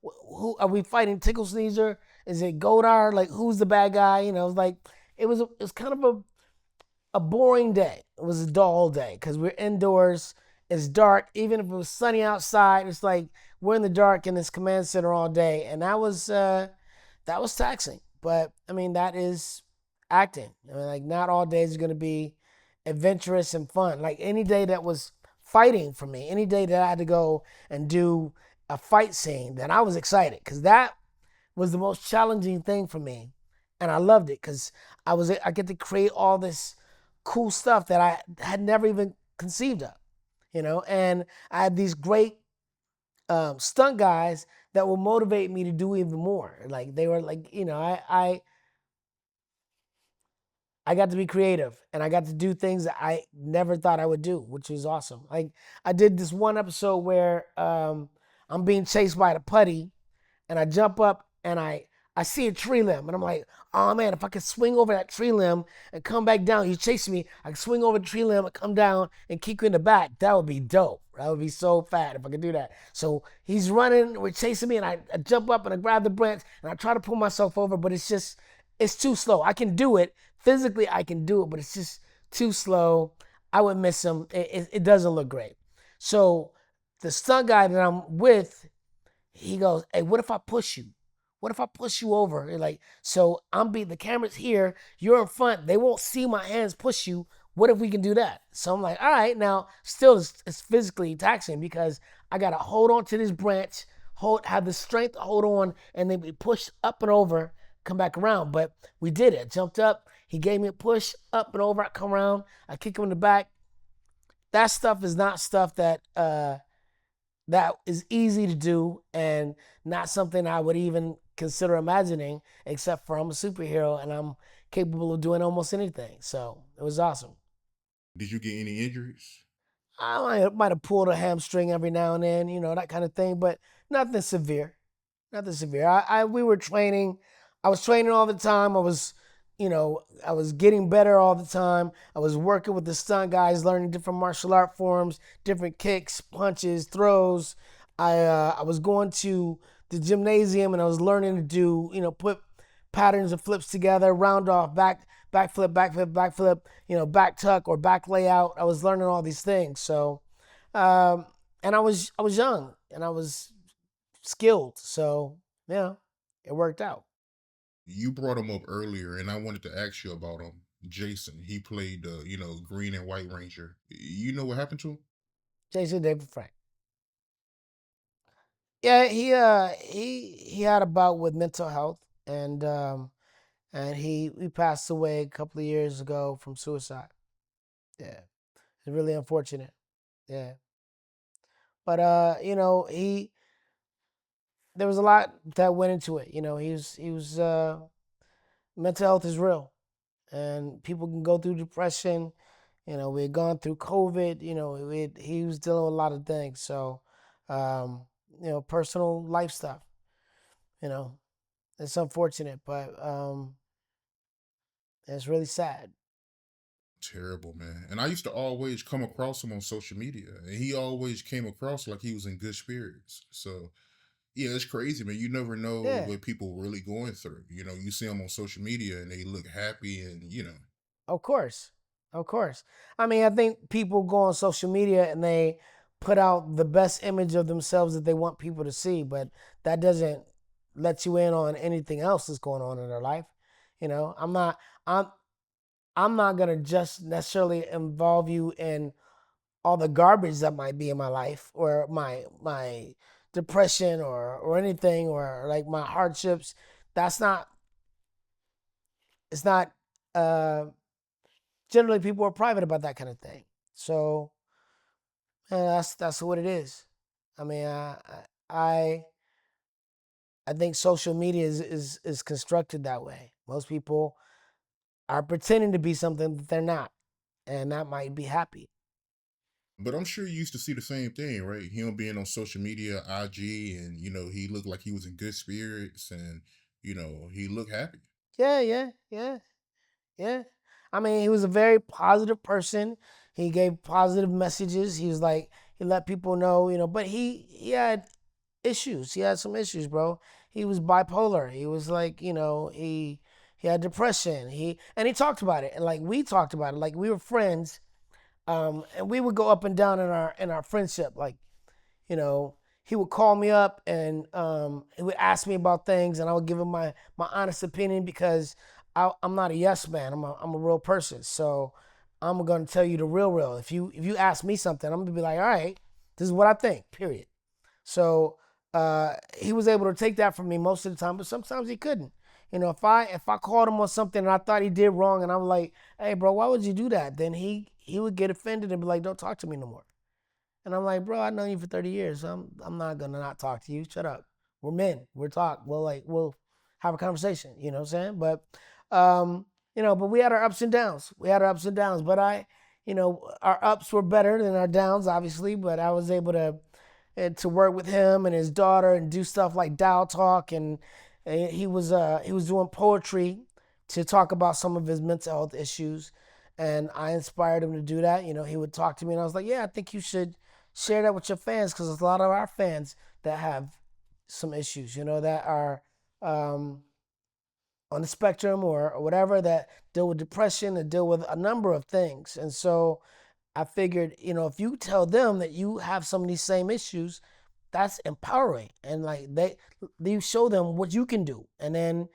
who are we fighting? Tickle Sneezer? Is it Godard? Like who's the bad guy? It's like it was kind of a boring day. It was a dull day because we're indoors. It's dark. Even if it was sunny outside, it's like we're in the dark in this command center all day, and that was taxing. But I mean, that is acting. I mean, like not all days are gonna be adventurous and fun. Like any day that was fighting for me, any day that I had to go and do a fight scene, then I was excited because that was the most challenging thing for me, and I loved it because I get to create all this cool stuff that I had never even conceived of, and I had these great stunt guys that will motivate me to do even more. Like they were like, I got to be creative and I got to do things that I never thought I would do, which was awesome. Like I did this one episode where I'm being chased by the putty and I jump up and I see a tree limb and I'm like, oh man, if I could swing over that tree limb and come back down, he's chasing me. I can swing over the tree limb and come down and kick you in the back. That would be dope. That would be so fat if I could do that. So he's running, we're chasing me, and I jump up and I grab the branch and I try to pull myself over, but it's too slow. I can do it physically, I can do it, but it's just too slow. I would miss him. It doesn't look great. So the stunt guy that I'm with, he goes, "Hey, what if I push you? What if I push you over?" And like, so the camera's here, you're in front, they won't see my hands push you. What if we can do that? So I'm like, all right, now still it's physically taxing because I gotta hold on to this branch, have the strength to hold on, and then be pushed up and over, come back around. But we did it. I jumped up, he gave me a push up and over, I come around, I kick him in the back. That stuff is not stuff that is easy to do and not something I would even consider imagining, except for I'm a superhero and I'm capable of doing almost anything. So it was awesome. Did you get any injuries? I might have pulled a hamstring every now and then, that kind of thing, but nothing severe. Nothing severe. We were training. I was training all the time. I was getting better all the time. I was working with the stunt guys, learning different martial art forms, different kicks, punches, throws. I was going to the gymnasium and I was learning to do, put patterns of flips together, round off, back flip, back flip, back tuck or back layout. I was learning all these things. So, and I was young and I was skilled. So yeah, it worked out. You brought him up earlier, and I wanted to ask you about him. Jason, he played the green and white ranger. You know what happened to him? Jason David Frank. Yeah, he had a bout with mental health and he passed away a couple of years ago from suicide. Yeah. It's really unfortunate. Yeah. But he there was a lot that went into it. He was mental health is real and people can go through depression. We had gone through COVID. He was dealing with a lot of things. So, um, personal life stuff. You know, it's unfortunate, but it's really sad. Terrible, man. And I used to always come across him on social media, and he always came across like he was in good spirits. So yeah, it's crazy, man. You never know Yeah, what people really going through. You know, you see them on social media and they look happy, and of course. Of course. I mean, I think people go on social media and they put out the best image of themselves that they want people to see, but that doesn't let you in on anything else that's going on in their life. You know, I'm I'm not gonna just necessarily involve you in all the garbage that might be in my life or my depression or anything or like my hardships. That's not it's not uh generally people are private about that kind of thing. So that's what it is. I mean, I I think social media is constructed that way. Most people are pretending to be something that they're not, and that might be happy. but I'm sure you used to see the same thing, right? Him being on social media, IG, and he looked like he was in good spirits, and he looked happy. Yeah, yeah, yeah, yeah. I mean, he was a very positive person. He gave positive messages. He was like he let people know, but he had issues. He had some issues, bro. He was bipolar. He was like, he had depression. He talked about it, and like we talked about it. Like we were friends, and we would go up and down in our friendship. Like, you know, he would call me up and he would ask me about things, and I would give him my honest opinion because I'm not a yes man. I'm a real person, so I'm gonna tell you the real. If you ask me something, I'm gonna be like, all right, this is what I think. Period. So he was able to take that from me most of the time, but sometimes he couldn't. If I called him on something and I thought he did wrong, and I'm like, "Hey, bro, why would you do that?" Then he would get offended and be like, "Don't talk to me no more." And I'm like, "Bro, I've known you for 30 years. So I'm not gonna not talk to you. Shut up. We're men. We're talk. We'll have a conversation. You know what I'm saying?" Um, but we had our ups and downs. We had our ups and downs. But our ups were better than our downs, obviously. But I was able to work with him and his daughter and do stuff like Dial Talk, and he was doing poetry to talk about some of his mental health issues, and I inspired him to do that. He would talk to me, and I was like, "Yeah, I think you should share that with your fans because there's a lot of our fans that have some issues, that are um, on the spectrum or whatever that deal with depression, that deal with a number of things." And so I figured, if you tell them that you have some of these same issues, that's empowering, and like you show them what you can do, and then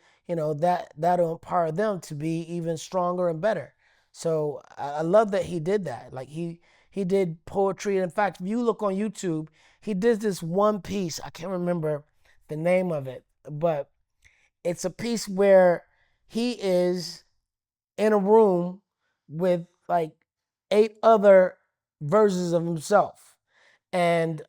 that'll empower them to be even stronger and better. So I love that he did that. Like he did poetry. In fact, if you look on YouTube, he did this one piece. I can't remember the name of it, but it's a piece where he is in a room with like 8 other versions of himself, and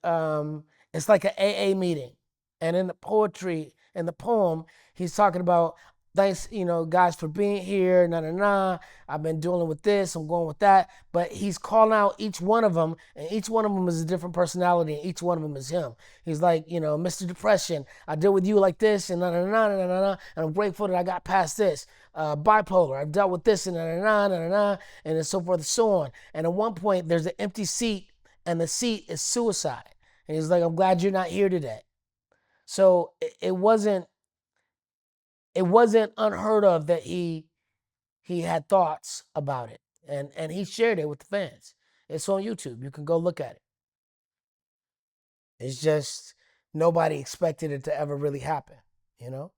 it's like an AA meeting. And in the poetry, in the poem, he's talking about thanks, guys for being here. Na na na. I've been dealing with this. I'm going with that. But he's calling out each one of them, and each one of them is a different personality, and each one of them is him. He's like, Mr. Depression. I deal with you like this, and na na na na na na. And I'm grateful that I got past this. Bipolar. I've dealt with this, and na na na na na, and so forth and so on. And at one point, there's an empty seat, and the seat is suicide. And he's like, "I'm glad you're not here today." So it wasn't unheard of that he had thoughts about it, and he shared it with the fans. It's on YouTube. You can go look at it. It's just nobody expected it to ever really happen. You know.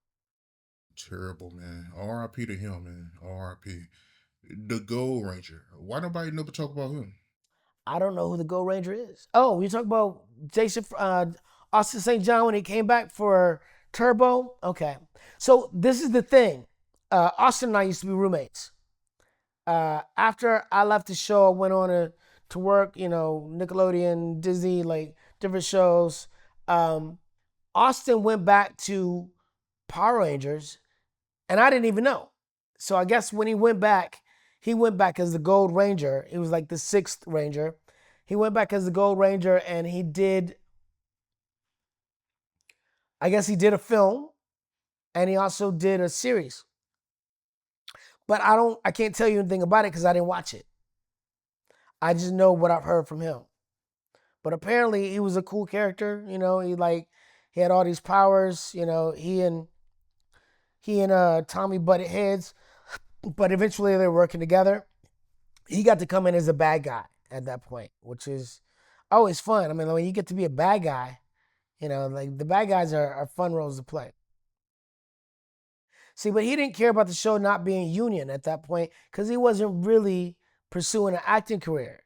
Terrible, man. R.I.P. to him, man. R.I.P. The Gold Ranger. Why nobody never talk about him? I don't know who the Gold Ranger is. Oh, you talk about Jason Austin St. John when he came back for Turbo. Okay, so this is the thing. Austin and I used to be roommates. After I left the show, I went on to work, Nickelodeon, Disney, like different shows. Um, Austin went back to Power Rangers, and I didn't even know. So I guess when he went back as the Gold Ranger. He was like the sixth Ranger. He went back as the Gold Ranger, and I guess he did a film, and he also did a series. But I can't tell you anything about it because I didn't watch it. I just know what I've heard from him. But apparently he was a cool character. He had all these powers. He and Tommy butted heads, but eventually they were working together. He got to come in as a bad guy at that point, which is always fun. I mean, when you get to be a bad guy, like the bad guys are fun roles to play. See, but he didn't care about the show not being union at that point because he wasn't really pursuing an acting career.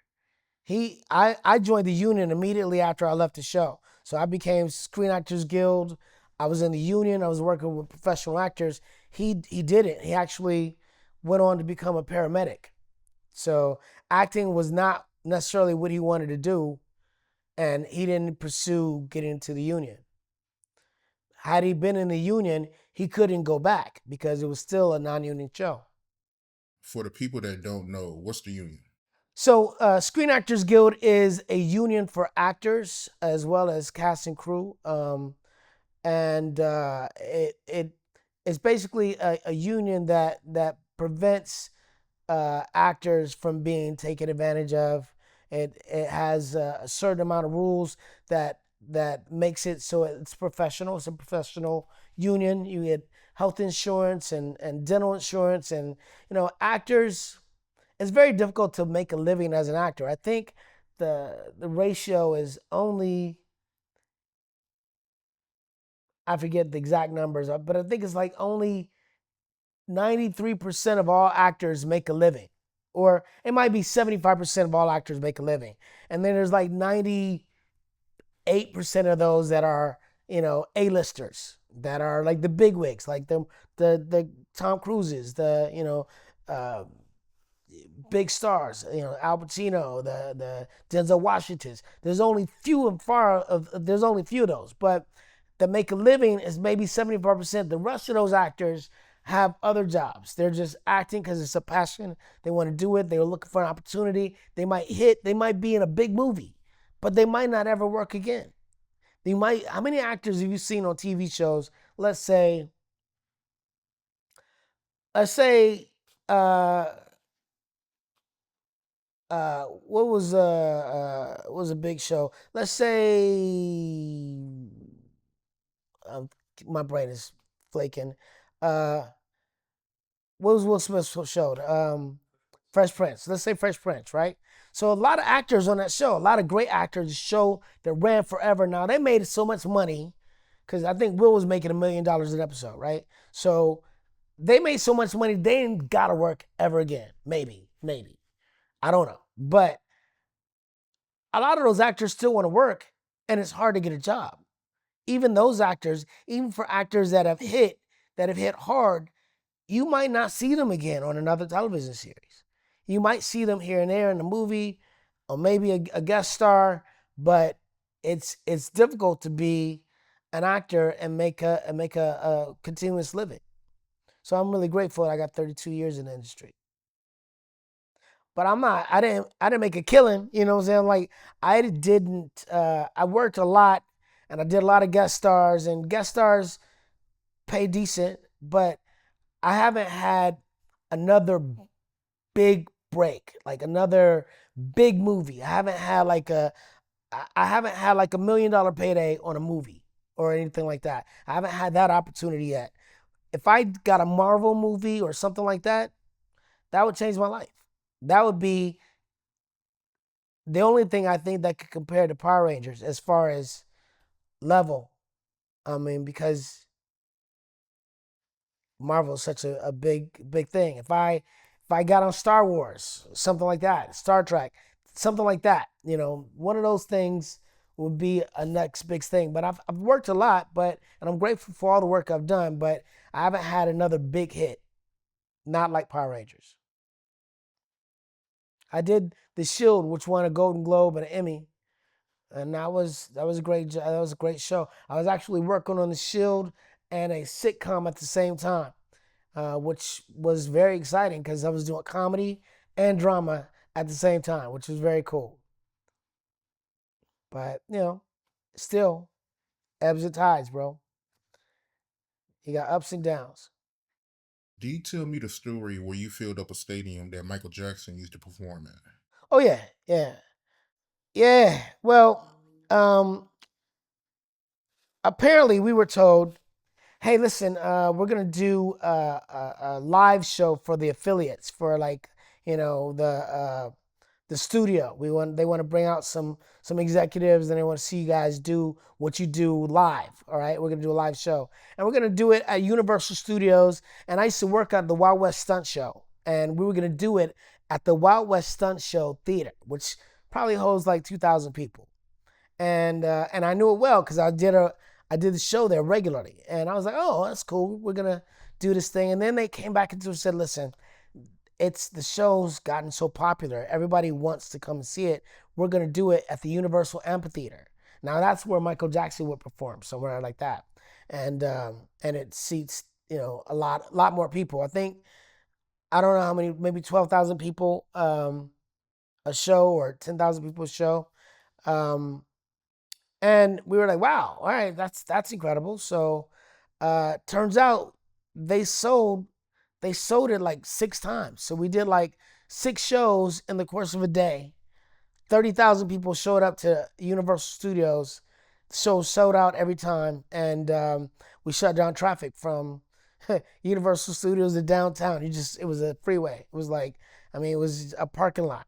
I joined the union immediately after I left the show. So I became Screen Actors Guild. I was in the union. I was working with professional actors. He did it. He actually went on to become a paramedic. So acting was not necessarily what he wanted to do, and he didn't pursue getting into the union. Had he been in the union, he couldn't go back because it was still a non-union show. For the people that don't know, what's the union? So, Screen Actors Guild is a union for actors as well as cast and crew, and it's basically a union that prevents actors from being taken advantage of. It has a certain amount of rules that makes it so it's professional. It's a professional union. You get health insurance and dental insurance, and actors. It's very difficult to make a living as an actor. I think the ratio is only, I forget the exact numbers, but I think it's like only 93% of all actors make a living. Or it might be 75% of all actors make a living. And then there's like 98% of those that are, A-listers, that are like the big wigs, like the Tom Cruises, uh, big stars, Al Pacino, the Denzel Washingtons. There's only few of those, but that make a living is maybe 75%. The rest of those actors have other jobs. They're just acting because it's a passion. They want to do it. They're looking for an opportunity. They might be in a big movie, but they might not ever work again. How many actors have you seen on TV shows? Let's say, let's say, uh, what was a big show? Let's say, um, my brain is flaking. Uh, what was Will Smith's show? Fresh Prince. Let's say Fresh Prince, right? So a lot of actors on that show, a lot of great actors, show that ran forever. Now they made so much money because I think Will was making $1 million an episode, right? So they made so much money they ain't gotta work ever again. Maybe I don't know, but a lot of those actors still want to work, and it's hard to get a job. Even those actors, even for actors that have hit hard, you might not see them again on another television series. You might see them here and there in a movie, or maybe a guest star, but it's difficult to be an actor and make a continuous living. So I'm really grateful that I got 32 years in the industry. But I'm not. I didn't make a killing. You know what I'm saying? Like I didn't. I worked a lot, and I did a lot of guest stars, and guest stars pay decent, but I haven't had another big break, like another big movie. I haven't had like $1 million payday on a movie or anything like that. I haven't had that opportunity yet. If I got a Marvel movie or something like that, that would change my life. That would be the only thing I think that could compare to Power Rangers as far as level. I mean, because Marvel is such a big thing. If I got on Star Wars, something like that, Star Trek, something like that, one of those things would be a next big thing. But I've worked a lot, and I'm grateful for all the work I've done, but I haven't had another big hit, not like Power Rangers. I did The Shield, which won a Golden Globe and an Emmy, and that was a great show. I was actually working on The Shield and a sitcom at the same time, which was very exciting because I was doing comedy and drama at the same time, which was very cool. But still ebbs and tides, bro. You got ups and downs. Do you tell me the story where you filled up a stadium that Michael Jackson used to perform at? Oh yeah, yeah, yeah. Well, um, apparently we were told, hey, listen, we're gonna do a live show for the affiliates for like the studio. They want to bring out some executives and they want to see you guys do what you do live. All right, we're gonna do a live show and we're gonna do it at Universal Studios. And I used to work at the Wild West Stunt Show, and we were gonna do it at the Wild West Stunt Show Theater, which probably holds like 2,000 people. And I knew it well because I did the show there regularly, and I was like, oh, that's cool. We're gonna do this thing, and then they came back and said, listen, it's the show's gotten so popular, everybody wants to come and see it. We're gonna do it at the Universal Amphitheater. Now that's where Michael Jackson would perform, somewhere like that, and it seats a lot more people. I think I don't know how many, maybe 12,000 people a show or 10,000 people a show. Um, and we were like, wow, all right, that's incredible. So turns out they sold they sold it like 6 times. So we did like 6 shows in the course of a day. 30,000 people showed up to Universal Studios. The show sold out every time, and we shut down traffic from Universal Studios to downtown. It was a freeway. It was like, I mean, it was a parking lot.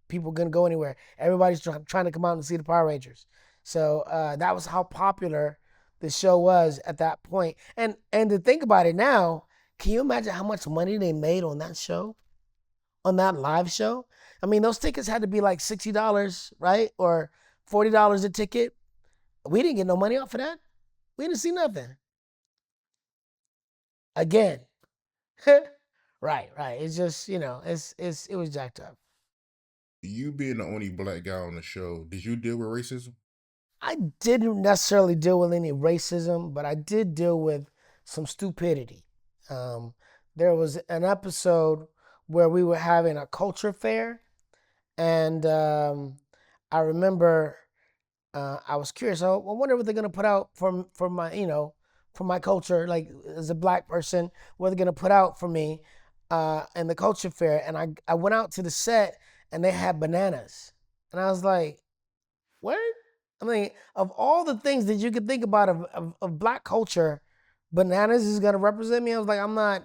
People couldn't go anywhere. Everybody's trying to come out and see the Power Rangers. So that was how popular the show was at that point. And to think about it now, can you imagine how much money they made on that show? On that live show? I mean, those tickets had to be like $60, right? Or $40 a ticket. We didn't get no money off of that. We didn't see nothing. Again. Right, right. It's just, it was jacked up. You being the only black guy on the show, did you deal with racism? I didn't necessarily deal with any racism, but I did deal with some stupidity. Um, there was an episode where we were having a culture fair, and I remember I was curious. I wonder what they're gonna put out for my for my culture. Like as a black person, what they're gonna put out for me in the culture fair. And I went out to the set and they had bananas, and I was like, what? I mean, of all the things that you could think about of black culture, bananas is gonna represent me. I was like, I'm not.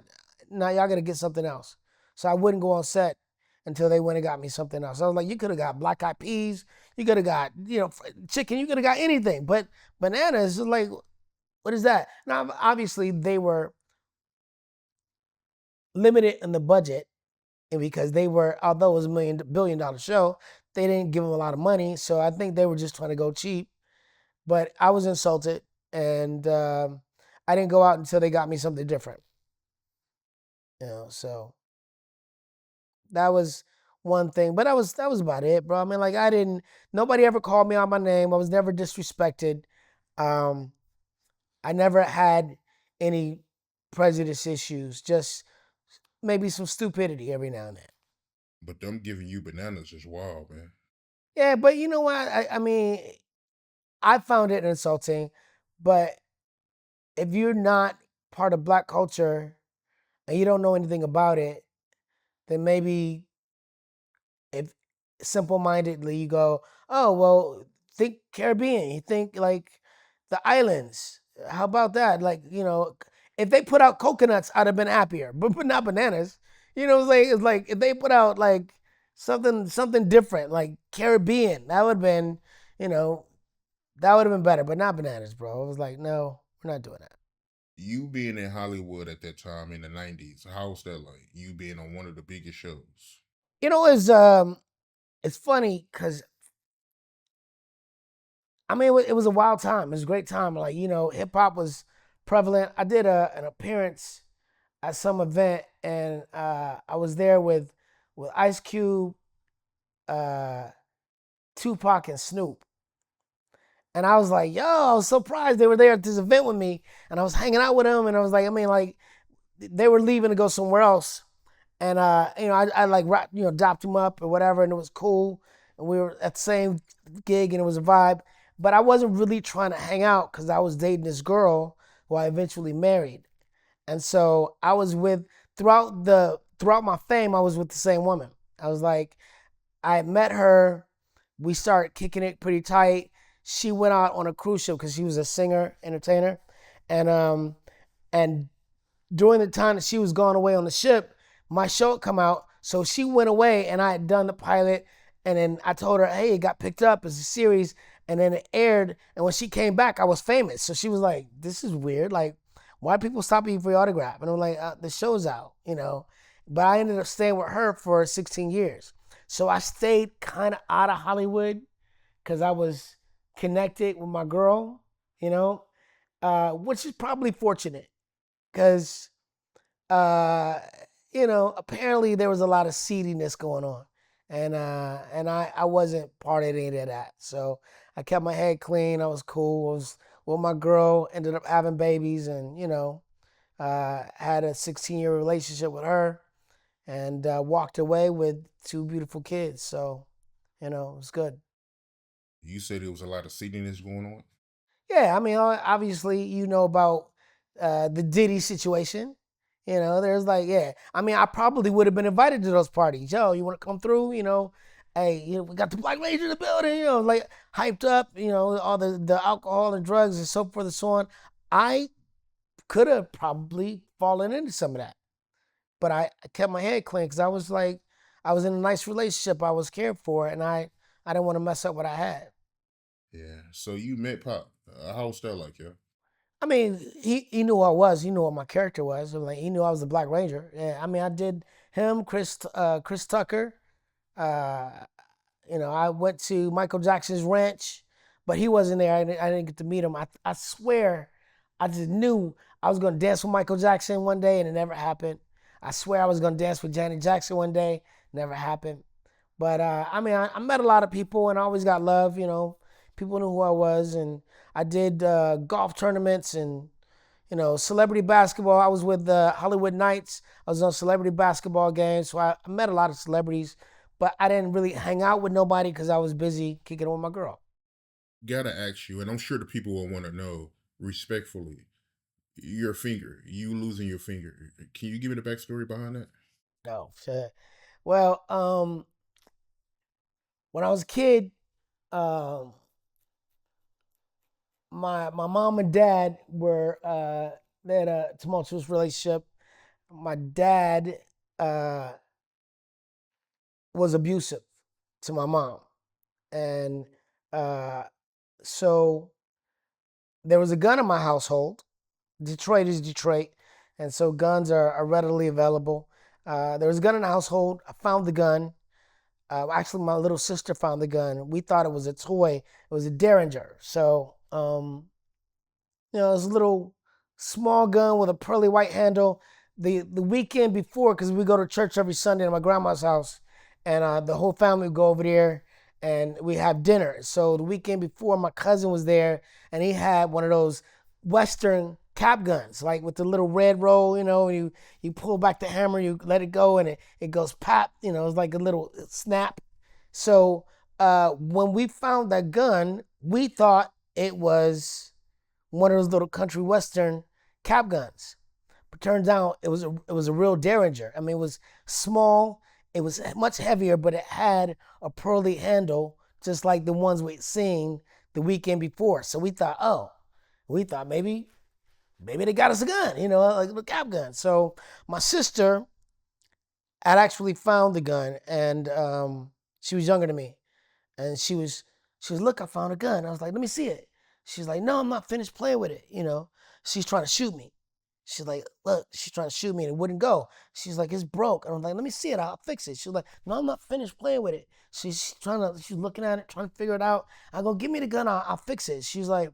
Now y'all gotta get something else. So I wouldn't go on set until they went and got me something else. I was like, you could have got black eyed peas, you could have got chicken, you could have got anything, but bananas is like, what is that? Now obviously they were limited in the budget, and because they were, although it was $1 billion show, they didn't give them a lot of money. So I think they were just trying to go cheap. But I was insulted, and I didn't go out until they got me something different. So that was one thing, but that was about it, bro. I mean, like I didn't. Nobody ever called me out my name. I was never disrespected. Um, I never had any prejudice issues. Just maybe some stupidity every now and then. But them giving you bananas is wild, man. Yeah, but you know what? I mean, I found it insulting. But if you're not part of black culture and you don't know anything about it, then maybe if simple mindedly you go, oh well, think Caribbean, you think like the islands. How about that? Like, if they put out coconuts, I'd have been happier, but not bananas. It's like if they put out like something different, like Caribbean, that would have been, you know, that would have been better, but not bananas, bro. It was like, no, we're not doing that. You being in Hollywood at that time in the 90s, how was that like? You being on one of the biggest shows. It's funny because I mean, it was a wild time. It was a great time. Like, hip hop was prevalent. I did an appearance at some event, and I was there with Ice Cube, uh, Tupac, and Snoop. And I was like, yo, I was surprised they were there at this event with me, and I was hanging out with them, and I was like, I mean, like, they were leaving to go somewhere else, and I like dapped them up or whatever, and it was cool, and we were at the same gig, and it was a vibe. But I wasn't really trying to hang out because I was dating this girl who I eventually married, and so I was with throughout my fame, I was with the same woman. I was like, I met her. We started kicking it pretty tight. She went out on a cruise ship because she was a singer, entertainer, and and during the time that she was gone away on the ship, my show had come out. So she went away, and I had done the pilot, and then I told her, "Hey, it got picked up as a series," and then it aired. And when she came back, I was famous. So she was like, "This is weird. Like, why are people stopping you for your autograph?" And I'm like, "The show's out, you know." But I ended up staying with her for 16 years. So I stayed kind of out of Hollywood because I was connected with my girl, you know, which is probably fortunate because uh, apparently there was a lot of seediness going on, and I wasn't part of any of that. So I kept my head clean. I was cool. I was with my girl. Ended up having babies, and had a 16-year relationship with her, and walked away with two beautiful kids. So it was good. You said there was a lot of seediness going on. Yeah, I mean, obviously, about the Diddy situation. There's like, yeah. I mean, I probably would have been invited to those parties. Yo, you want to come through? Hey, we got the Black Ranger in the building. Like hyped up. All the alcohol and drugs and so forth and so on. I could have probably fallen into some of that, but I kept my head clean because I was like, I was in a nice relationship. I was cared for, and I didn't want to mess up what I had. Yeah. So you met Pop. How was that like, yeah? I mean, he knew who I was. He knew what my character was. So, like, he knew I was the Black Ranger. Yeah, I mean, I did him, Chris Tucker. Uh, I went to Michael Jackson's ranch, but he wasn't there. I didn't get to meet him. I swear, I just knew I was gonna dance with Michael Jackson one day, and it never happened. I swear I was gonna dance with Janet Jackson one day, never happened. But I mean, I met a lot of people, and I always got love. People knew who I was, and I did golf tournaments and celebrity basketball. I was with the Hollywood Knights. I was on celebrity basketball games, so I met a lot of celebrities, but I didn't really hang out with nobody because I was busy kicking it with my girl. Gotta ask you, and I'm sure the people will want to know respectfully. Your finger, you losing your finger. Can you give me the backstory behind that? No, shit. Well, when I was a kid, um, my mom and dad were they had a tumultuous relationship. My dad uh, was abusive to my mom, and uh, so there was a gun in my household. Detroit is Detroit, and so guns are readily available. There was a gun in the household. I found the gun. Actually, my little sister found the gun. We thought it was a toy. It was a Derringer. So it was a little small gun with a pearly white handle. The weekend before, because we go to church every Sunday at my grandma's house, and the whole family would go over there and we have dinner. So the weekend before, my cousin was there, and he had one of those Western cap guns, like with the little red roll, and you pull back the hammer, you let it go, and it goes pop. It's like a little snap. So when we found that gun, we thought it was one of those little country western cap guns. But turns out it was a real Derringer. I mean, it was small, it was much heavier, but it had a pearly handle, just like the ones we'd seen the weekend before. So we thought maybe they got us a gun, like a cap gun. So my sister had actually found the gun, and she was younger than me, and she was look, I found a gun. I was like, let me see it. She's like, no, I'm not finished playing with it. She's trying to shoot me. She's like, look, she's trying to shoot me and it wouldn't go. She's like, it's broke. And I'm like, let me see it. I'll fix it. She's like, no, I'm not finished playing with it. She's looking at it, trying to figure it out. I go, give me the gun. I'll fix it. She's like,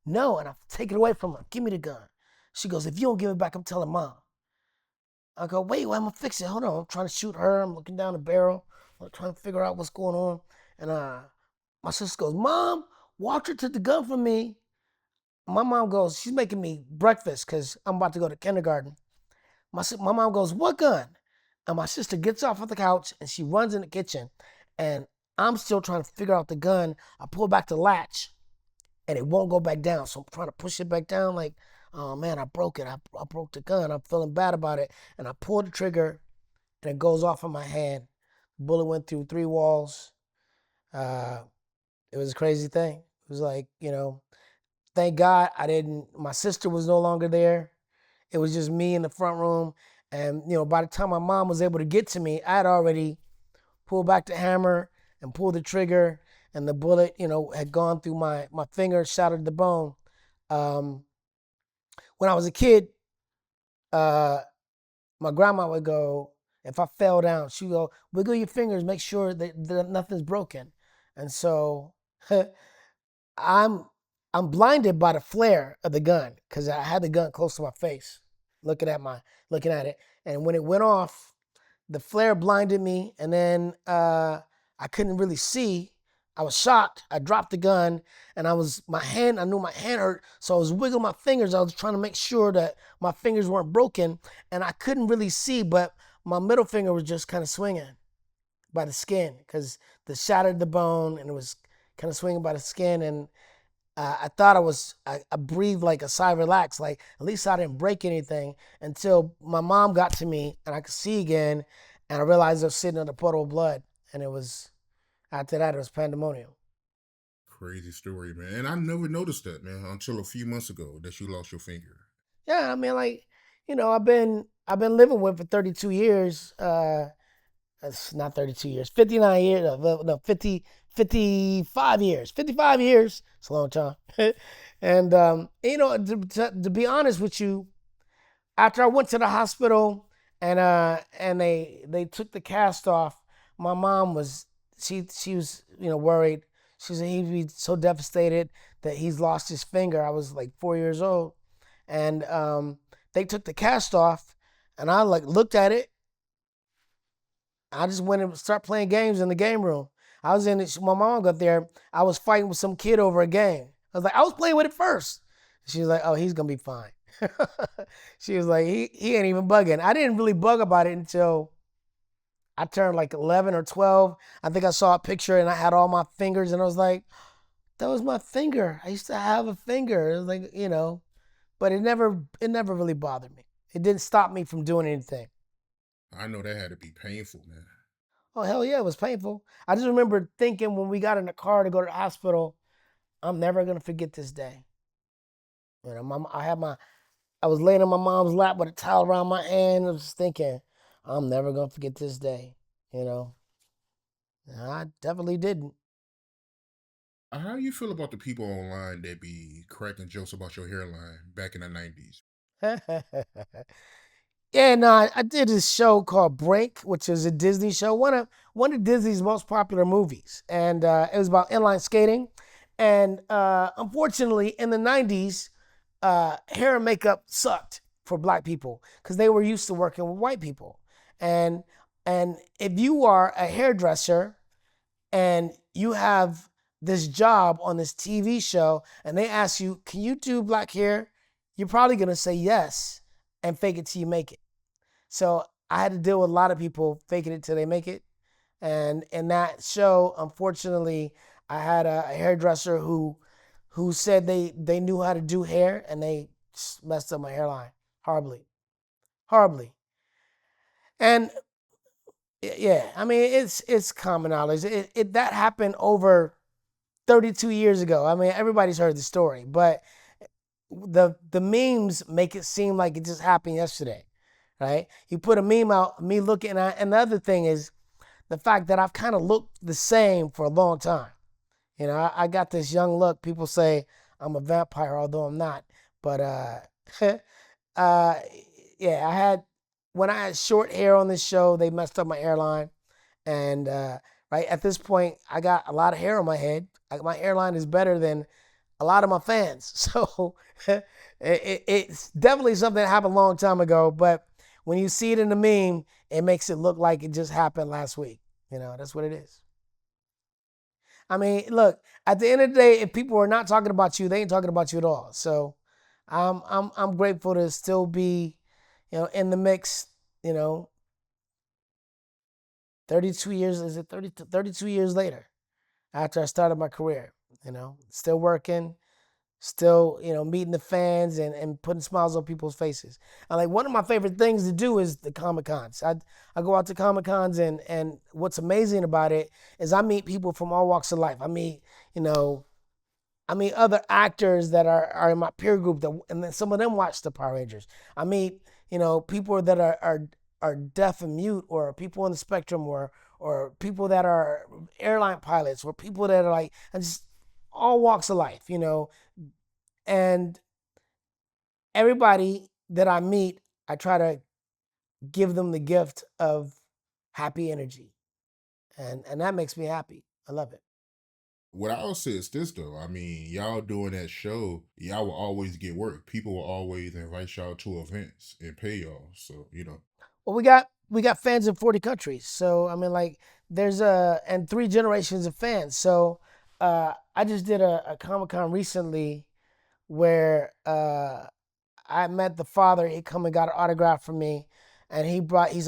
no. And I take it away from her. Give me the gun. She goes, if you don't give it back, I'm telling mom. I go, wait, I'm gonna fix it. Hold on. I'm trying to shoot her. I'm looking down the barrel. I'm trying to figure out what's going on. And my sister goes, Mom, Walter took the gun from me. My mom goes, she's making me breakfast because I'm about to go to kindergarten. My mom goes, what gun? And my sister gets off of the couch and she runs in the kitchen. And I'm still trying to figure out the gun. I pull back the latch and it won't go back down. So I'm trying to push it back down like, oh man, I broke it. I broke the gun. I'm feeling bad about it. And I pull the trigger and it goes off in my hand. Bullet went through 3 walls. Uh, it was a crazy thing. It was like, thank God I didn't. My sister was no longer there. It was just me in the front room. And, by the time my mom was able to get to me, I had already pulled back the hammer and pulled the trigger, and the bullet, had gone through my finger, shattered the bone. Um, when I was a kid, uh, my grandma would go, if I fell down, she'd go, wiggle your fingers, make sure that nothing's broken. And so I'm I'm blinded by the flare of the gun because I had the gun close to my face, looking at my looking at it. And when it went off, the flare blinded me, and then I couldn't really see. I was shocked. I dropped the gun, and I knew my hand hurt, so I was wiggling my fingers. I was trying to make sure that my fingers weren't broken, and I couldn't really see, but my middle finger was just kind of swinging by the skin because the shattered the bone, and it was kind of swinging by the skin, and I thought I breathed like a sigh of relax, like at least I didn't break anything until my mom got to me and I could see again, and I realized I was sitting in a puddle of blood, and after that, it was pandemonium. Crazy story, man. And I never noticed that, man, until a few months ago that you lost your finger. Yeah, I mean, like, I've been living with for 32 years. It's not 32 years, 59 years, no, 55 years. 55 years. It's a long time. And, to be honest with you, after I went to the hospital and they took the cast off, my mom was she was worried. She said he'd be so devastated that he's lost his finger. I was like 4 years old, and they took the cast off, and I like looked at it. I just went and started playing games in the game room. I was in it. My mom got there. I was fighting with some kid over a game. I was like, I was playing with it first. She was like, oh, he's gonna be fine. She was like, he ain't even bugging. I didn't really bug about it until I turned like 11 or 12. I think I saw a picture and I had all my fingers, and I was like, that was my finger. I used to have a finger. It was like, but it never really bothered me. It didn't stop me from doing anything. I know that had to be painful, man. Oh hell yeah, it was painful. I just remember thinking when we got in the car to go to the hospital, I'm never gonna forget this day. I was laying on my mom's lap with a towel around my hand. I was just thinking, I'm never gonna forget this day. You know, and I definitely didn't. How you feel about the people online that be cracking jokes about your hairline back in the 90s? Yeah, no, I did this show called Break, which is a Disney show, one of Disney's most popular movies, and it was about inline skating. And unfortunately, in the '90s, hair and makeup sucked for Black people because they were used to working with white people. And and if you are a hairdresser and you have this job on this TV show, and they ask you, "Can you do black hair?" You're probably gonna say yes and fake it till you make it. So I had to deal with a lot of people faking it till they make it. And in that show, unfortunately, I had a hairdresser who said they knew how to do hair, and they messed up my hairline horribly, horribly. And yeah, I mean it's common knowledge. That happened over 32 years ago. I mean everybody's heard the story, but the memes make it seem like it just happened yesterday, right? You put a meme out, me looking at, and the other thing is the fact that I've kind of looked the same for a long time. I got this young look. People say I'm a vampire, although I'm not. But uh, yeah, when I had short hair on this show, they messed up my hairline, and right at this point, I got a lot of hair on my head. My hairline is better than a lot of my fans. So it's definitely something that happened a long time ago. But when you see it in the meme, it makes it look like it just happened last week. That's what it is. I mean, look, at the end of the day, if people are not talking about you, they ain't talking about you at all. So I'm grateful to still be, in the mix, you know, 32 years, is it 32 years later after I started my career, still working, still, meeting the fans and putting smiles on people's faces. And like one of my favorite things to do is the Comic Cons. I go out to Comic Cons and what's amazing about it is I meet people from all walks of life. You know, I meet other actors that are in my peer group that, and then some of them watch the Power Rangers. I meet, people that are deaf and mute, or people on the spectrum, or people that are airline pilots, or people that are like, and just all walks of life, and everybody that I meet, I try to give them the gift of happy energy, and that makes me happy. I love it. What I'll say is this though. I mean, y'all doing that show, y'all will always get work. People will always invite y'all to events and pay y'all. So, Well, we got fans in 40 countries, so I mean, like, there's and three generations of fans. So I just did a Comic Con recently where I met the father. He come and got an autograph from me, and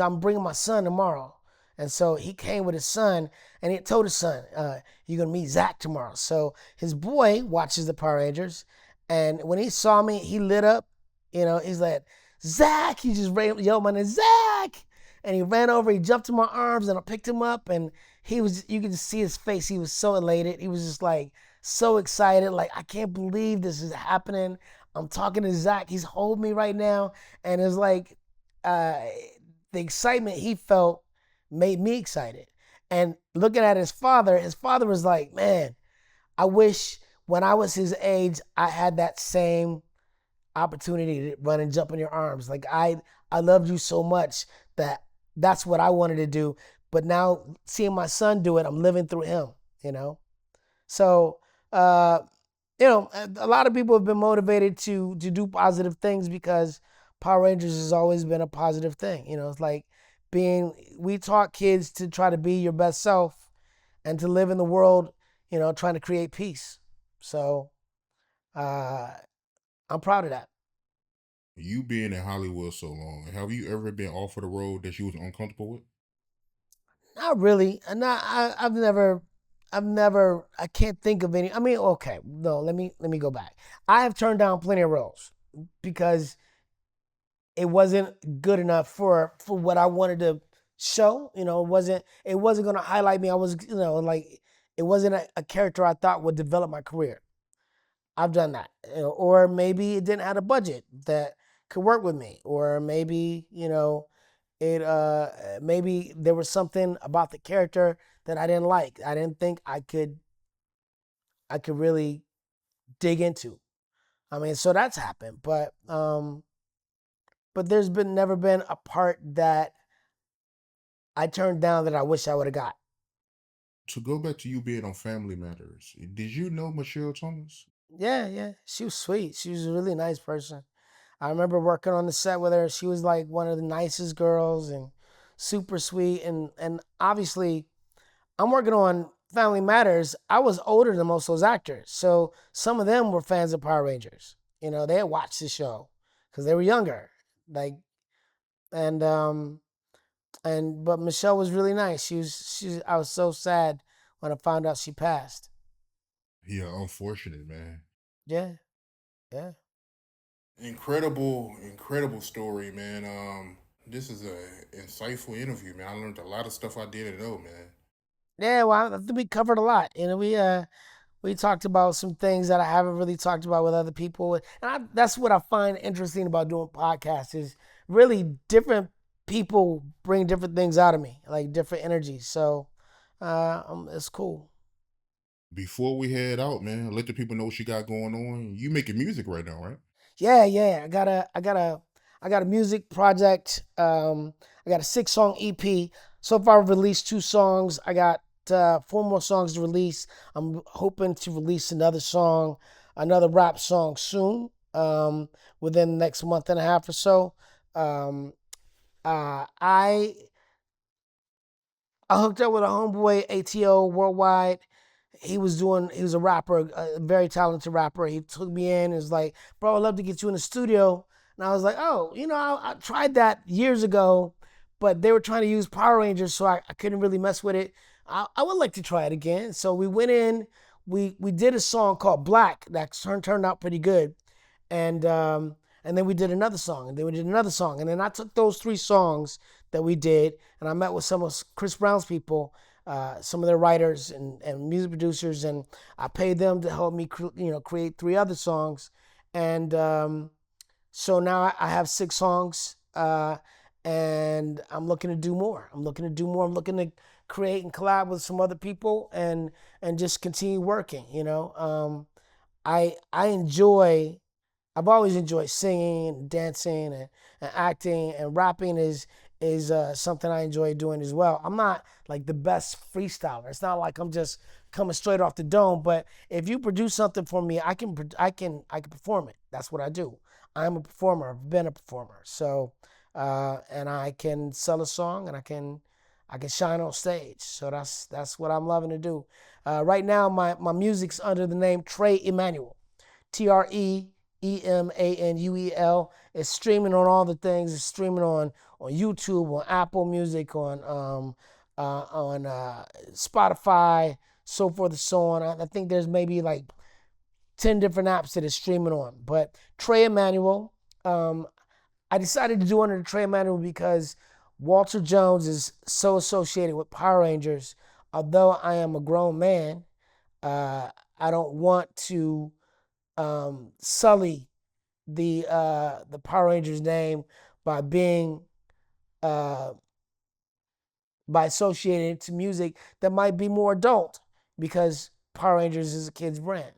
I'm bringing my son tomorrow, and so he came with his son, and he told his son, "You're gonna meet Zach tomorrow." So his boy watches the Power Rangers, and when he saw me, he lit up. He's like, "Zach!" He just yelled my name, "Zach!" And he ran over. He jumped in my arms, and I picked him up, and you could just see his face. He was so elated. He was just like so excited, like, I can't believe this is happening. I'm talking to Zach. He's holding me right now. And it's like uh, the excitement he felt made me excited. And looking at his father was like, man, I wish when I was his age, I had that same opportunity to run and jump in your arms. Like, I loved you so much that that's what I wanted to do. But now seeing my son do it, I'm living through him, you know? So, uh, a lot of people have been motivated to do positive things because Power Rangers has always been a positive thing. It's like we taught kids to try to be your best self and to live in the world, trying to create peace. So, uh, I'm proud of that. you being in Hollywood so long, have you ever been offered a role that you was uncomfortable with? Not really. I've never, I can't think of any. I mean, okay, no, let me go back. I have turned down plenty of roles because it wasn't good enough for what I wanted to show. It wasn't going to highlight me. I was, like, it wasn't a character I thought would develop my career. I've done that. Or maybe it didn't have a budget that could work with me, or maybe, it maybe there was something about the character that I didn't like. I didn't think I could really dig into. I mean, so that's happened, but there's been never been a part that I turned down that I wish I would have got. To go back to you being on Family Matters, did you know Michelle Thomas? Yeah, yeah. She was sweet. She was a really nice person. I remember working on the set with her. She was like one of the nicest girls and super sweet. And obviously, I'm working on Family Matters. I was older than most of those actors, so some of them were fans of Power Rangers. They had watched the show because they were younger. Like, and but Michelle was really nice. I was so sad when I found out she passed. Yeah, unfortunate, man. Yeah, yeah. Incredible, incredible story, man. This is a insightful interview, man. I learned a lot of stuff I didn't know, man. Yeah, well, I think we covered a lot. We talked about some things that I haven't really talked about with other people, and that's what I find interesting about doing podcasts is really different people bring different things out of me, like different energies. So, it's cool. Before we head out, man, let the people know what you got going on. You making music right now, right? Yeah, yeah. I got a music project. I got a 6-song EP. So far, I've released 2 songs. I got 4 more songs to release. I'm hoping to release another song, another rap song soon. Within the next month and a half or so. Um, I hooked up with a homeboy, ATO Worldwide. He was a rapper, a very talented rapper. He took me in and was like, bro, I'd love to get you in the studio. And I was like, oh, I tried that years ago, but they were trying to use Power Rangers, so I couldn't really mess with it. I would like to try it again. So we went in, we did a song called Black that turned out pretty good, and then we did another song, and then we did another song, and then I took those three songs that we did, and I met with some of Chris Brown's people, some of their writers and music producers, and I paid them to help me, create three other songs, and so now I have six songs, and I'm looking to do more. I'm looking to do more. I'm looking to create and collab with some other people and just continue working. I enjoy. I've always enjoyed singing and dancing and acting, and rapping is something I enjoy doing as well. I'm not like the best freestyler. It's not like I'm just coming straight off the dome. But if you produce something for me, I can perform it. That's what I do. I'm a performer. I've been a performer. So and I can sell a song, and I can shine on stage. So that's what I'm loving to do. Right now, my music's under the name Trey Emmanuel. TreEmanuel. It's streaming on all the things. It's streaming on YouTube, on Apple Music, on Spotify, so forth and so on. I think there's maybe like 10 different apps that it's streaming on. But Trey Emmanuel, um, I decided to do under the Trey Emmanuel because Walter Jones is so associated with Power Rangers. Although I am a grown man, I don't want to sully the Power Rangers name by being uh, by associating it to music that might be more adult, because Power Rangers is a kid's brand.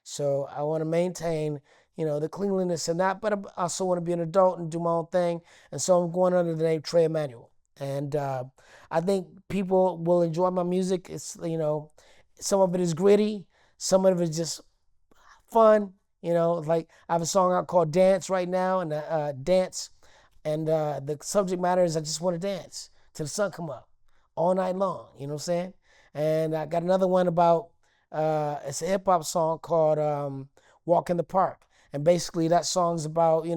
So I want to maintain, the cleanliness and that, but I also want to be an adult and do my own thing. And so I'm going under the name Trey Emanuel. And I think people will enjoy my music. It's, some of it is gritty, some of it is just fun. Like I have a song out called Dance right now, and Dance. And the subject matter is I just want to dance till the sun come up all night long. You know what I'm saying? And I got another one about, it's a hip hop song called Walk in the Park. And basically that song's about,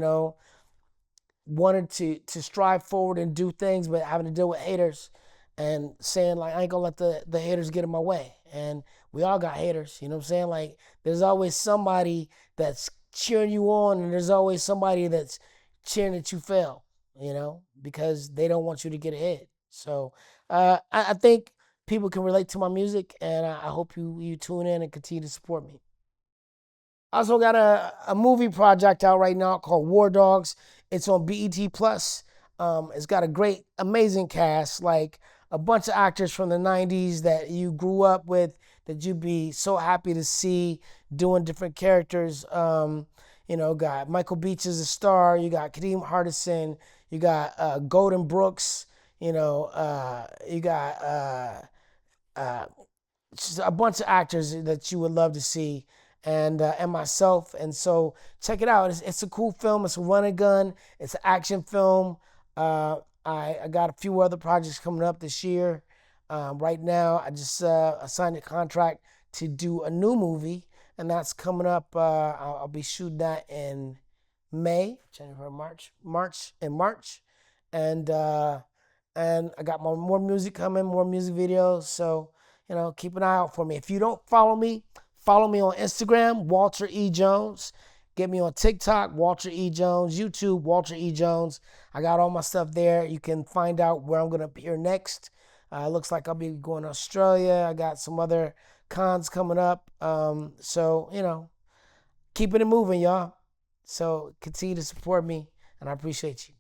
wanting to strive forward and do things, but having to deal with haters and saying like I ain't gonna let the haters get in my way. And we all got haters, you know what I'm saying? Like there's always somebody that's cheering you on, and there's always somebody that's cheering that you fail, because they don't want you to get ahead. So I think people can relate to my music, and I hope you tune in and continue to support me. I also got a movie project out right now called War Dogs. It's on BET Plus. It's got a great, amazing cast, like a bunch of actors from the '90s that you grew up with, that you'd be so happy to see doing different characters. Got Michael Beach as a star. You got Kadeem Hardison. You got Golden Brooks. You got uh, just a bunch of actors that you would love to see, and myself. And so check it out. It's a cool film. It's a run and gun. It's an action film. I got a few other projects coming up this year. Right now, I just signed a contract to do a new movie, and that's coming up. I'll be shooting that in May, January, March, and and I got more music coming, more music videos. So keep an eye out for me. If you don't follow me on Instagram, Walter E Jones. Get me on TikTok, Walter E Jones. YouTube, Walter E Jones. I got all my stuff there. You can find out where I'm gonna appear next. Looks like I'll be going to Australia. I got some other cons coming up. So keeping it moving, y'all. So continue to support me, and I appreciate you.